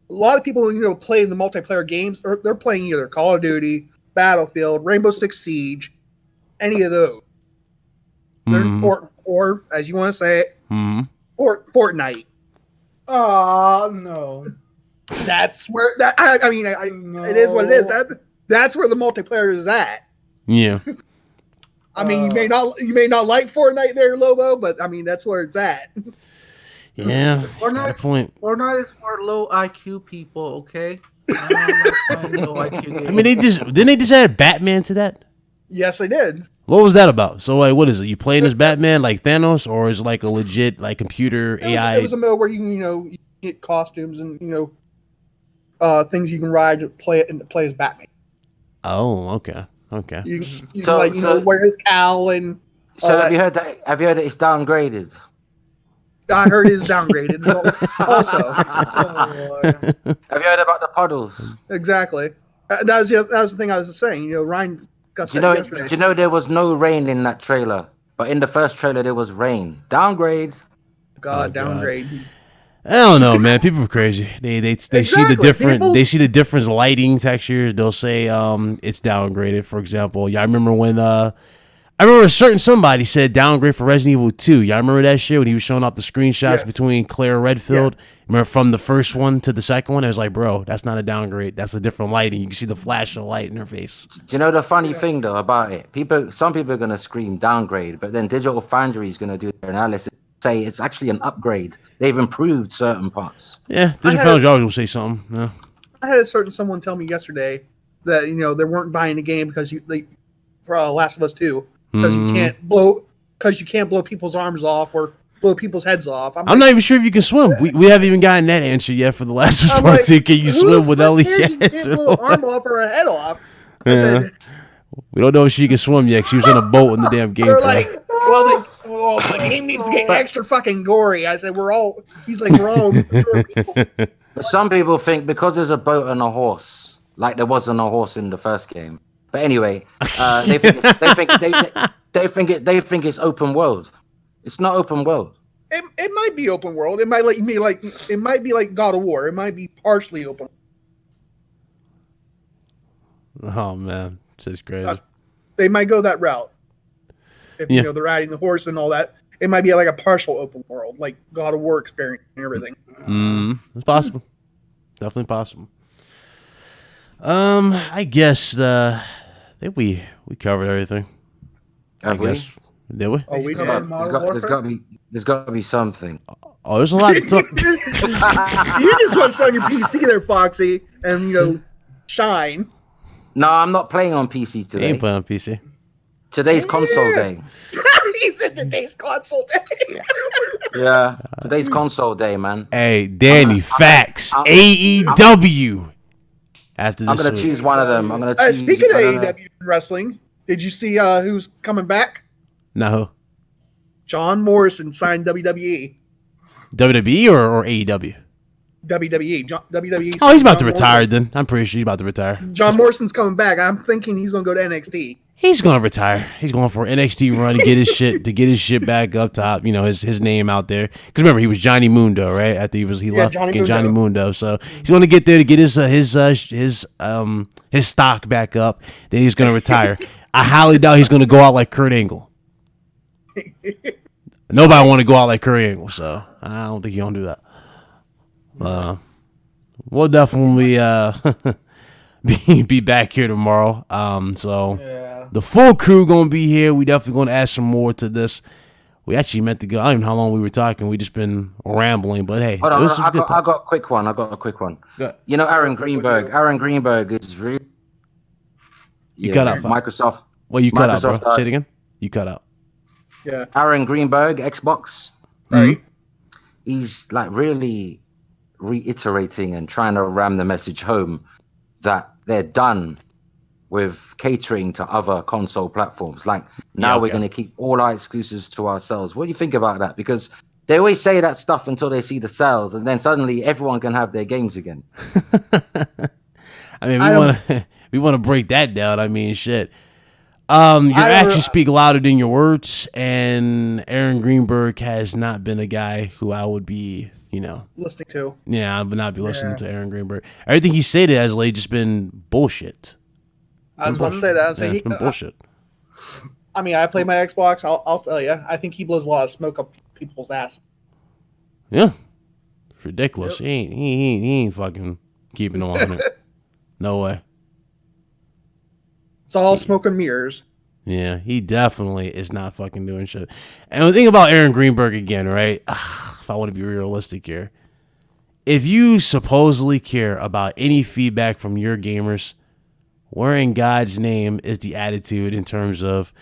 A lot of people, play the multiplayer games, or they're playing either Call of Duty, Battlefield, Rainbow Six Siege, any of those. Or as you want to say it, Fortnite. Oh no. That's where it is what it is. That's where the multiplayer is at. Yeah. I mean, you may not like Fortnite there, Lobo, but I mean that's where it's at. Yeah. Fortnite, Got a point. Fortnite is for low IQ people, okay? I'm not playing low IQ games. I mean, didn't they just add Batman to that? Yes, they did. What was that about? So, like, what is it? You playing as Batman like Thanos, or is it like a legit like computer AI? It was a mode where you can, you get costumes and things you can ride to play as Batman. Oh, okay. You can wear his cowl and. So have you heard that? Have you heard that it's downgraded? I heard it's downgraded. Also, Have you heard about the puddles? Exactly. That was the thing I was saying. Ryan got Do you know there was no rain in that trailer, but in the first trailer there was rain. Downgrade. Downgrade. I don't know, man. People are crazy. They see the different. They see the different lighting textures. They'll say it's downgraded. For example, I remember when I remember a certain somebody said downgrade for Resident Evil 2. Y'all remember that shit when he was showing off the screenshots between Claire Redfield? Yeah. Remember from the first one to the second one? It was like, bro, that's not a downgrade. That's a different lighting. You can see the flash of light in her face. Do you know the funny thing though about it? Some people are gonna scream downgrade, but then Digital Foundry is gonna do their analysis, say it's actually an upgrade. They've improved certain parts. Yeah, Digital Foundry always will say something. Yeah. I had someone tell me yesterday that they weren't buying the game because for Last of Us 2. Because you can't blow people's arms off or blow people's heads off. I'm not even sure if you can swim. We haven't even gotten that answer yet for the last of Us Part 2. Can you swim with Ellie yet? You can't blow an arm off or a head off. Yeah. We don't know if she can swim yet. She was in a boat in the damn game. They're like, the game needs to get extra fucking gory. I said, we're all people. But some people think because there's a boat and a horse, like there wasn't a horse in the first game. But anyway, they think it's open world. It's not open world. It might be open world. It might be like God of War. It might be partially open. Oh man, it's just crazy. They might go that route. If they're riding the horse and all that, it might be like a partial open world, like God of War experience and everything. It's possible. Definitely possible. I guess I think we covered everything. Have we? Did we? Oh, there's got to be something. Oh, there's a lot to talk. You just want to on your PC there, Foxy, and shine. No, I'm not playing on PC today. You ain't playing on PC. Today's console day. He said today's console day. Yeah, today's console day, man. Hey, Danny, facts. AEW. After this, I'm gonna choose one of them. I'm gonna choose. Speaking of AEW wrestling, did you see who's coming back? No. John Morrison signed WWE. WWE or AEW? WWE. WWE. Oh, he's about to retire then. I'm pretty sure he's about to retire. John Morrison's coming back. I'm thinking he's gonna go to NXT. He's gonna retire. He's going for an NXT run to get his shit back up top. His name out there. Because remember, he was Johnny Mundo, right? After he left Johnny Mundo. So he's gonna get there to get his stock back up. Then he's gonna retire. I highly doubt he's gonna go out like Kurt Angle. Nobody want to go out like Kurt Angle, so I don't think he's gonna do that. We'll definitely be back here tomorrow. The full crew gonna be here. We definitely gonna add some more to this. We actually meant to go. I don't even know how long we were talking. We just been rambling, but hey, hold on. I got a quick one. Aaron Greenberg. Aaron Greenberg is really. You cut out. Microsoft. Well, you cut out, bro. Say it again. You cut out. Yeah. Aaron Greenberg, Xbox. Right. He's like really reiterating and trying to ram the message home that they're done with catering to other console platforms. Like now we're going to keep all our exclusives to ourselves. What do you think about that? Because they always say that stuff until they see the sales, and then suddenly everyone can have their games again. I mean, we want to break that down. I mean, shit. Your actions speak louder than your words, and Aaron Greenberg has not been a guy who I would be, listening to. Yeah, I would not be listening to Aaron Greenberg. Everything he stated as late just been bullshit. I was about to say that. It's been bullshit. I mean, I play my Xbox. I'll tell you. I think he blows a lot of smoke up people's ass. Yeah, it's ridiculous. Yep. He ain't fucking keeping them on it. No way. It's all smoke and mirrors. Yeah, he definitely is not fucking doing shit. And the thing about Aaron Greenberg again, right? If I want to be realistic here, if you supposedly care about any feedback from your gamers, where in God's name is the attitude in terms of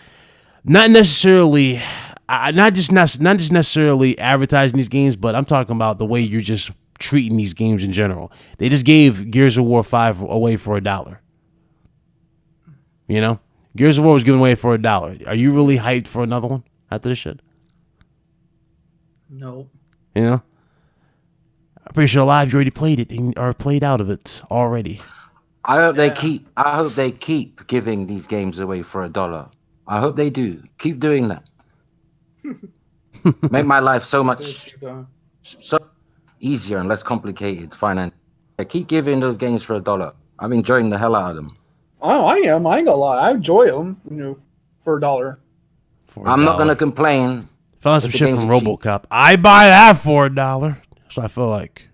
not necessarily, not just necessarily advertising these games, but I'm talking about the way you're just treating these games in general. They just gave Gears of War 5 away for $1. Gears of War was given away for $1. Are you really hyped for another one after this shit? No. I'm pretty sure a lot of you already played it or played out of it already. I hope they keep giving these games away for $1. I hope they do. Keep doing that. Make my life so much easier and less complicated financially. Keep giving those games for $1. I'm enjoying the hell out of them. Oh, I am. I ain't gonna lie. I enjoy them, for $1. I'm not gonna complain. Found some shit from RoboCop. I buy that for $1. So I feel like.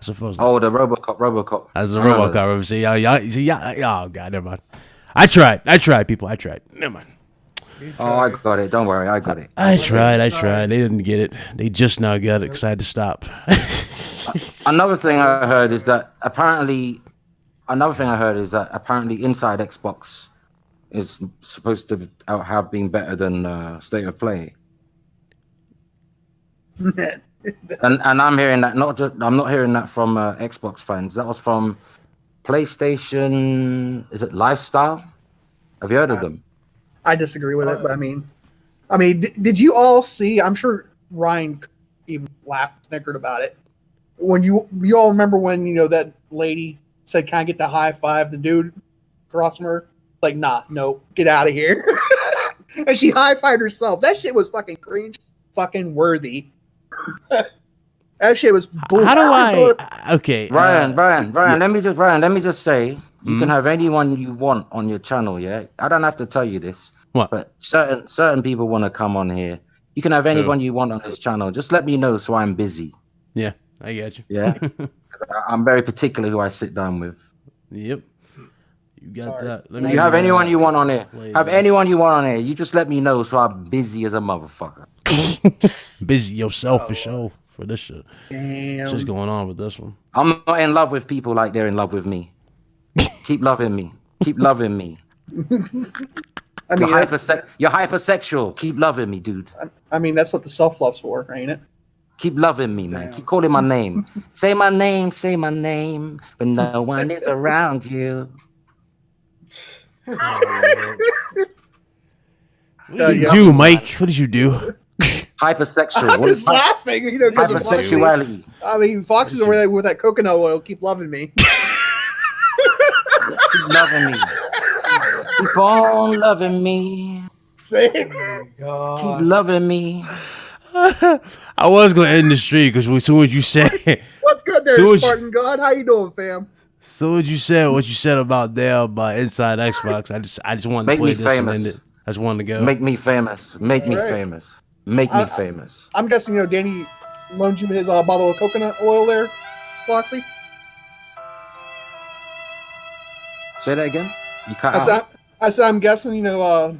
The RoboCop. As the RoboCop. See, oh god, never mind. I tried, people. I tried. Never mind. Oh, I got it. Don't worry, I got it. I tried. They didn't get it. They just now got it because I had to stop. Another thing I heard is that apparently Inside Xbox is supposed to have been better than State of Play. and I'm hearing that I'm not hearing that from Xbox fans. That was from PlayStation. Is it Lifestyle? Have you heard of them? I disagree with it, but I mean, did you all see? I'm sure Ryan even laughed, snickered about it. When you all remember when that lady said, "Can I get the high five?" The dude across from her, like, "Nah, no, get out of here." And she high fived herself. That shit was fucking cringe, fucking worthy. That shit was bullshit. How do I? Okay, Brian. Let me just say, you can have anyone you want on your channel. Yeah, I don't have to tell you this. What? But certain people want to come on here. You can have anyone you want on this channel. Just let me know so I'm busy. Yeah, I get you. Yeah, I'm very particular who I sit down with. Yep. You got that. You have anyone you want on here. Anyone you want on here. You just let me know so I'm busy as a motherfucker. Busy yourself for sure for this shit. Damn. What's going on with this one? I'm not in love with people like they're in love with me. Keep loving me. Keep loving me. I mean, you're hypersexual. Keep loving me, dude. I mean, that's what the self-love's for, ain't it? Keep loving me, man. Keep calling my name. Say my name, when no one is around you. What did you do, Mike? What did you do? Hypersexual. I'm just laughing, because of hypersexuality. Fox is over there with that coconut oil. Keep loving me. Keep loving me. Keep on loving me. Same. Oh, keep loving me. I was gonna end the stream because as soon as you said, "What's good there, Spartan God? How you doing, fam?" So what you said about Inside Xbox, I just wanted to play this and end it. I just wanted to go. Make me famous. Make me famous. Make me famous. I'm guessing Danny loaned you his bottle of coconut oil there, Foxy. Say that again. You cut out. I said I'm guessing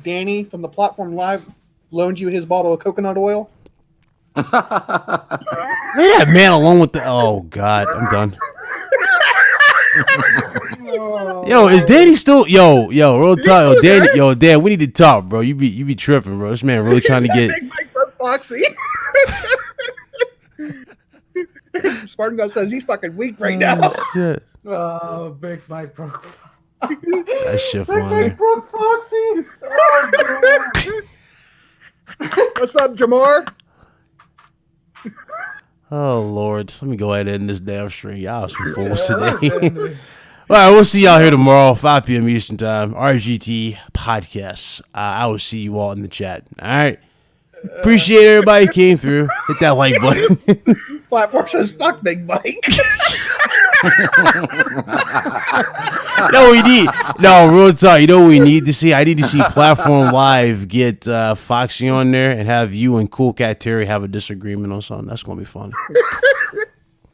Danny from the Platform Live loaned you his bottle of coconut oil. Leave that man alone with the. Oh God, I'm done. Yo, is Danny still? Yo, real talk. Yo, Danny, Dan, we need to talk, bro. You be tripping, bro. This man really trying to get. Big Mike Foxy. Spartan God says he's fucking weak right now. Shit. Big Mike broke. That shit Big funny. Mike broke Foxy. Oh, God. What's up, Jamar? Oh Lord, let me go ahead and end this damn stream. Y'all some fools let's today. end it. All right, we'll see y'all here tomorrow, 5 p.m. Eastern Time. RGT Podcast. I will see you all in the chat. All right. Appreciate everybody who came through. Hit that like button. Platform says fuck Big Mike. No, we need. No, real talk. You know what we need to see? I need to see Platform Live get Foxy on there and have you and Cool Cat Terry have a disagreement on something. That's gonna be fun.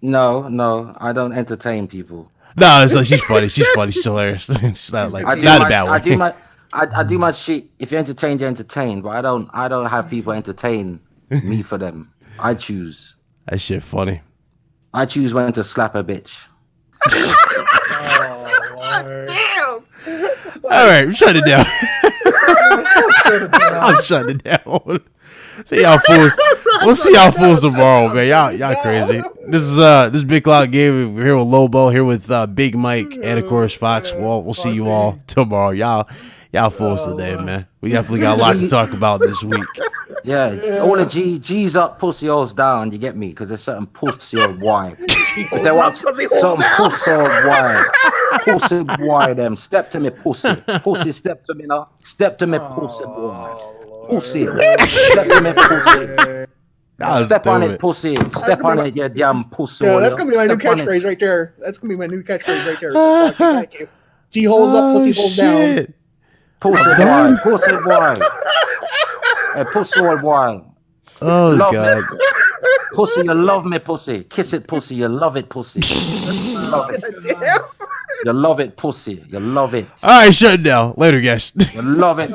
No, I don't entertain people. No, it's like, she's funny. She's funny. She's hilarious. She's not like not a bad I do way. I do my shit. If you entertain, you entertain. But I don't have people entertain me for them. I choose. That shit funny. I choose when to slap a bitch. Oh, Lord. Damn. All right, shut it down. I'm shutting it down. See y'all fools. We'll see y'all fools tomorrow, man. Y'all crazy. This is Big Cloud Game. We're here with Lobo, here with Big Mike, and of course Fox. We'll see you all tomorrow. Y'all fools today, man. We definitely got a lot to talk about this week. Yeah, all the G's up, pussy holes down. You get me? Because there's certain pussy or wine. If they want pussy holes some down. pussy or wine, pussy boy, them step to me, pussy, step to me now, step to me, pussy boy, pussy, step to me, pussy. Step on it, pussy. Step on it, you damn pussy. Yeah, that's gonna be my new Step on catchphrase it. right there. That's gonna be my new catchphrase right there. Thank you. G holes up, pussy holes down. Pussy boy, pussy boy. Hey, pussy old boy. Oh Love God. me. Pussy, you love me, pussy. Kiss it, pussy. You love it, pussy. You love it. Damn. You love it, pussy. You love it. All right, shut it down. Later, guys. You love it.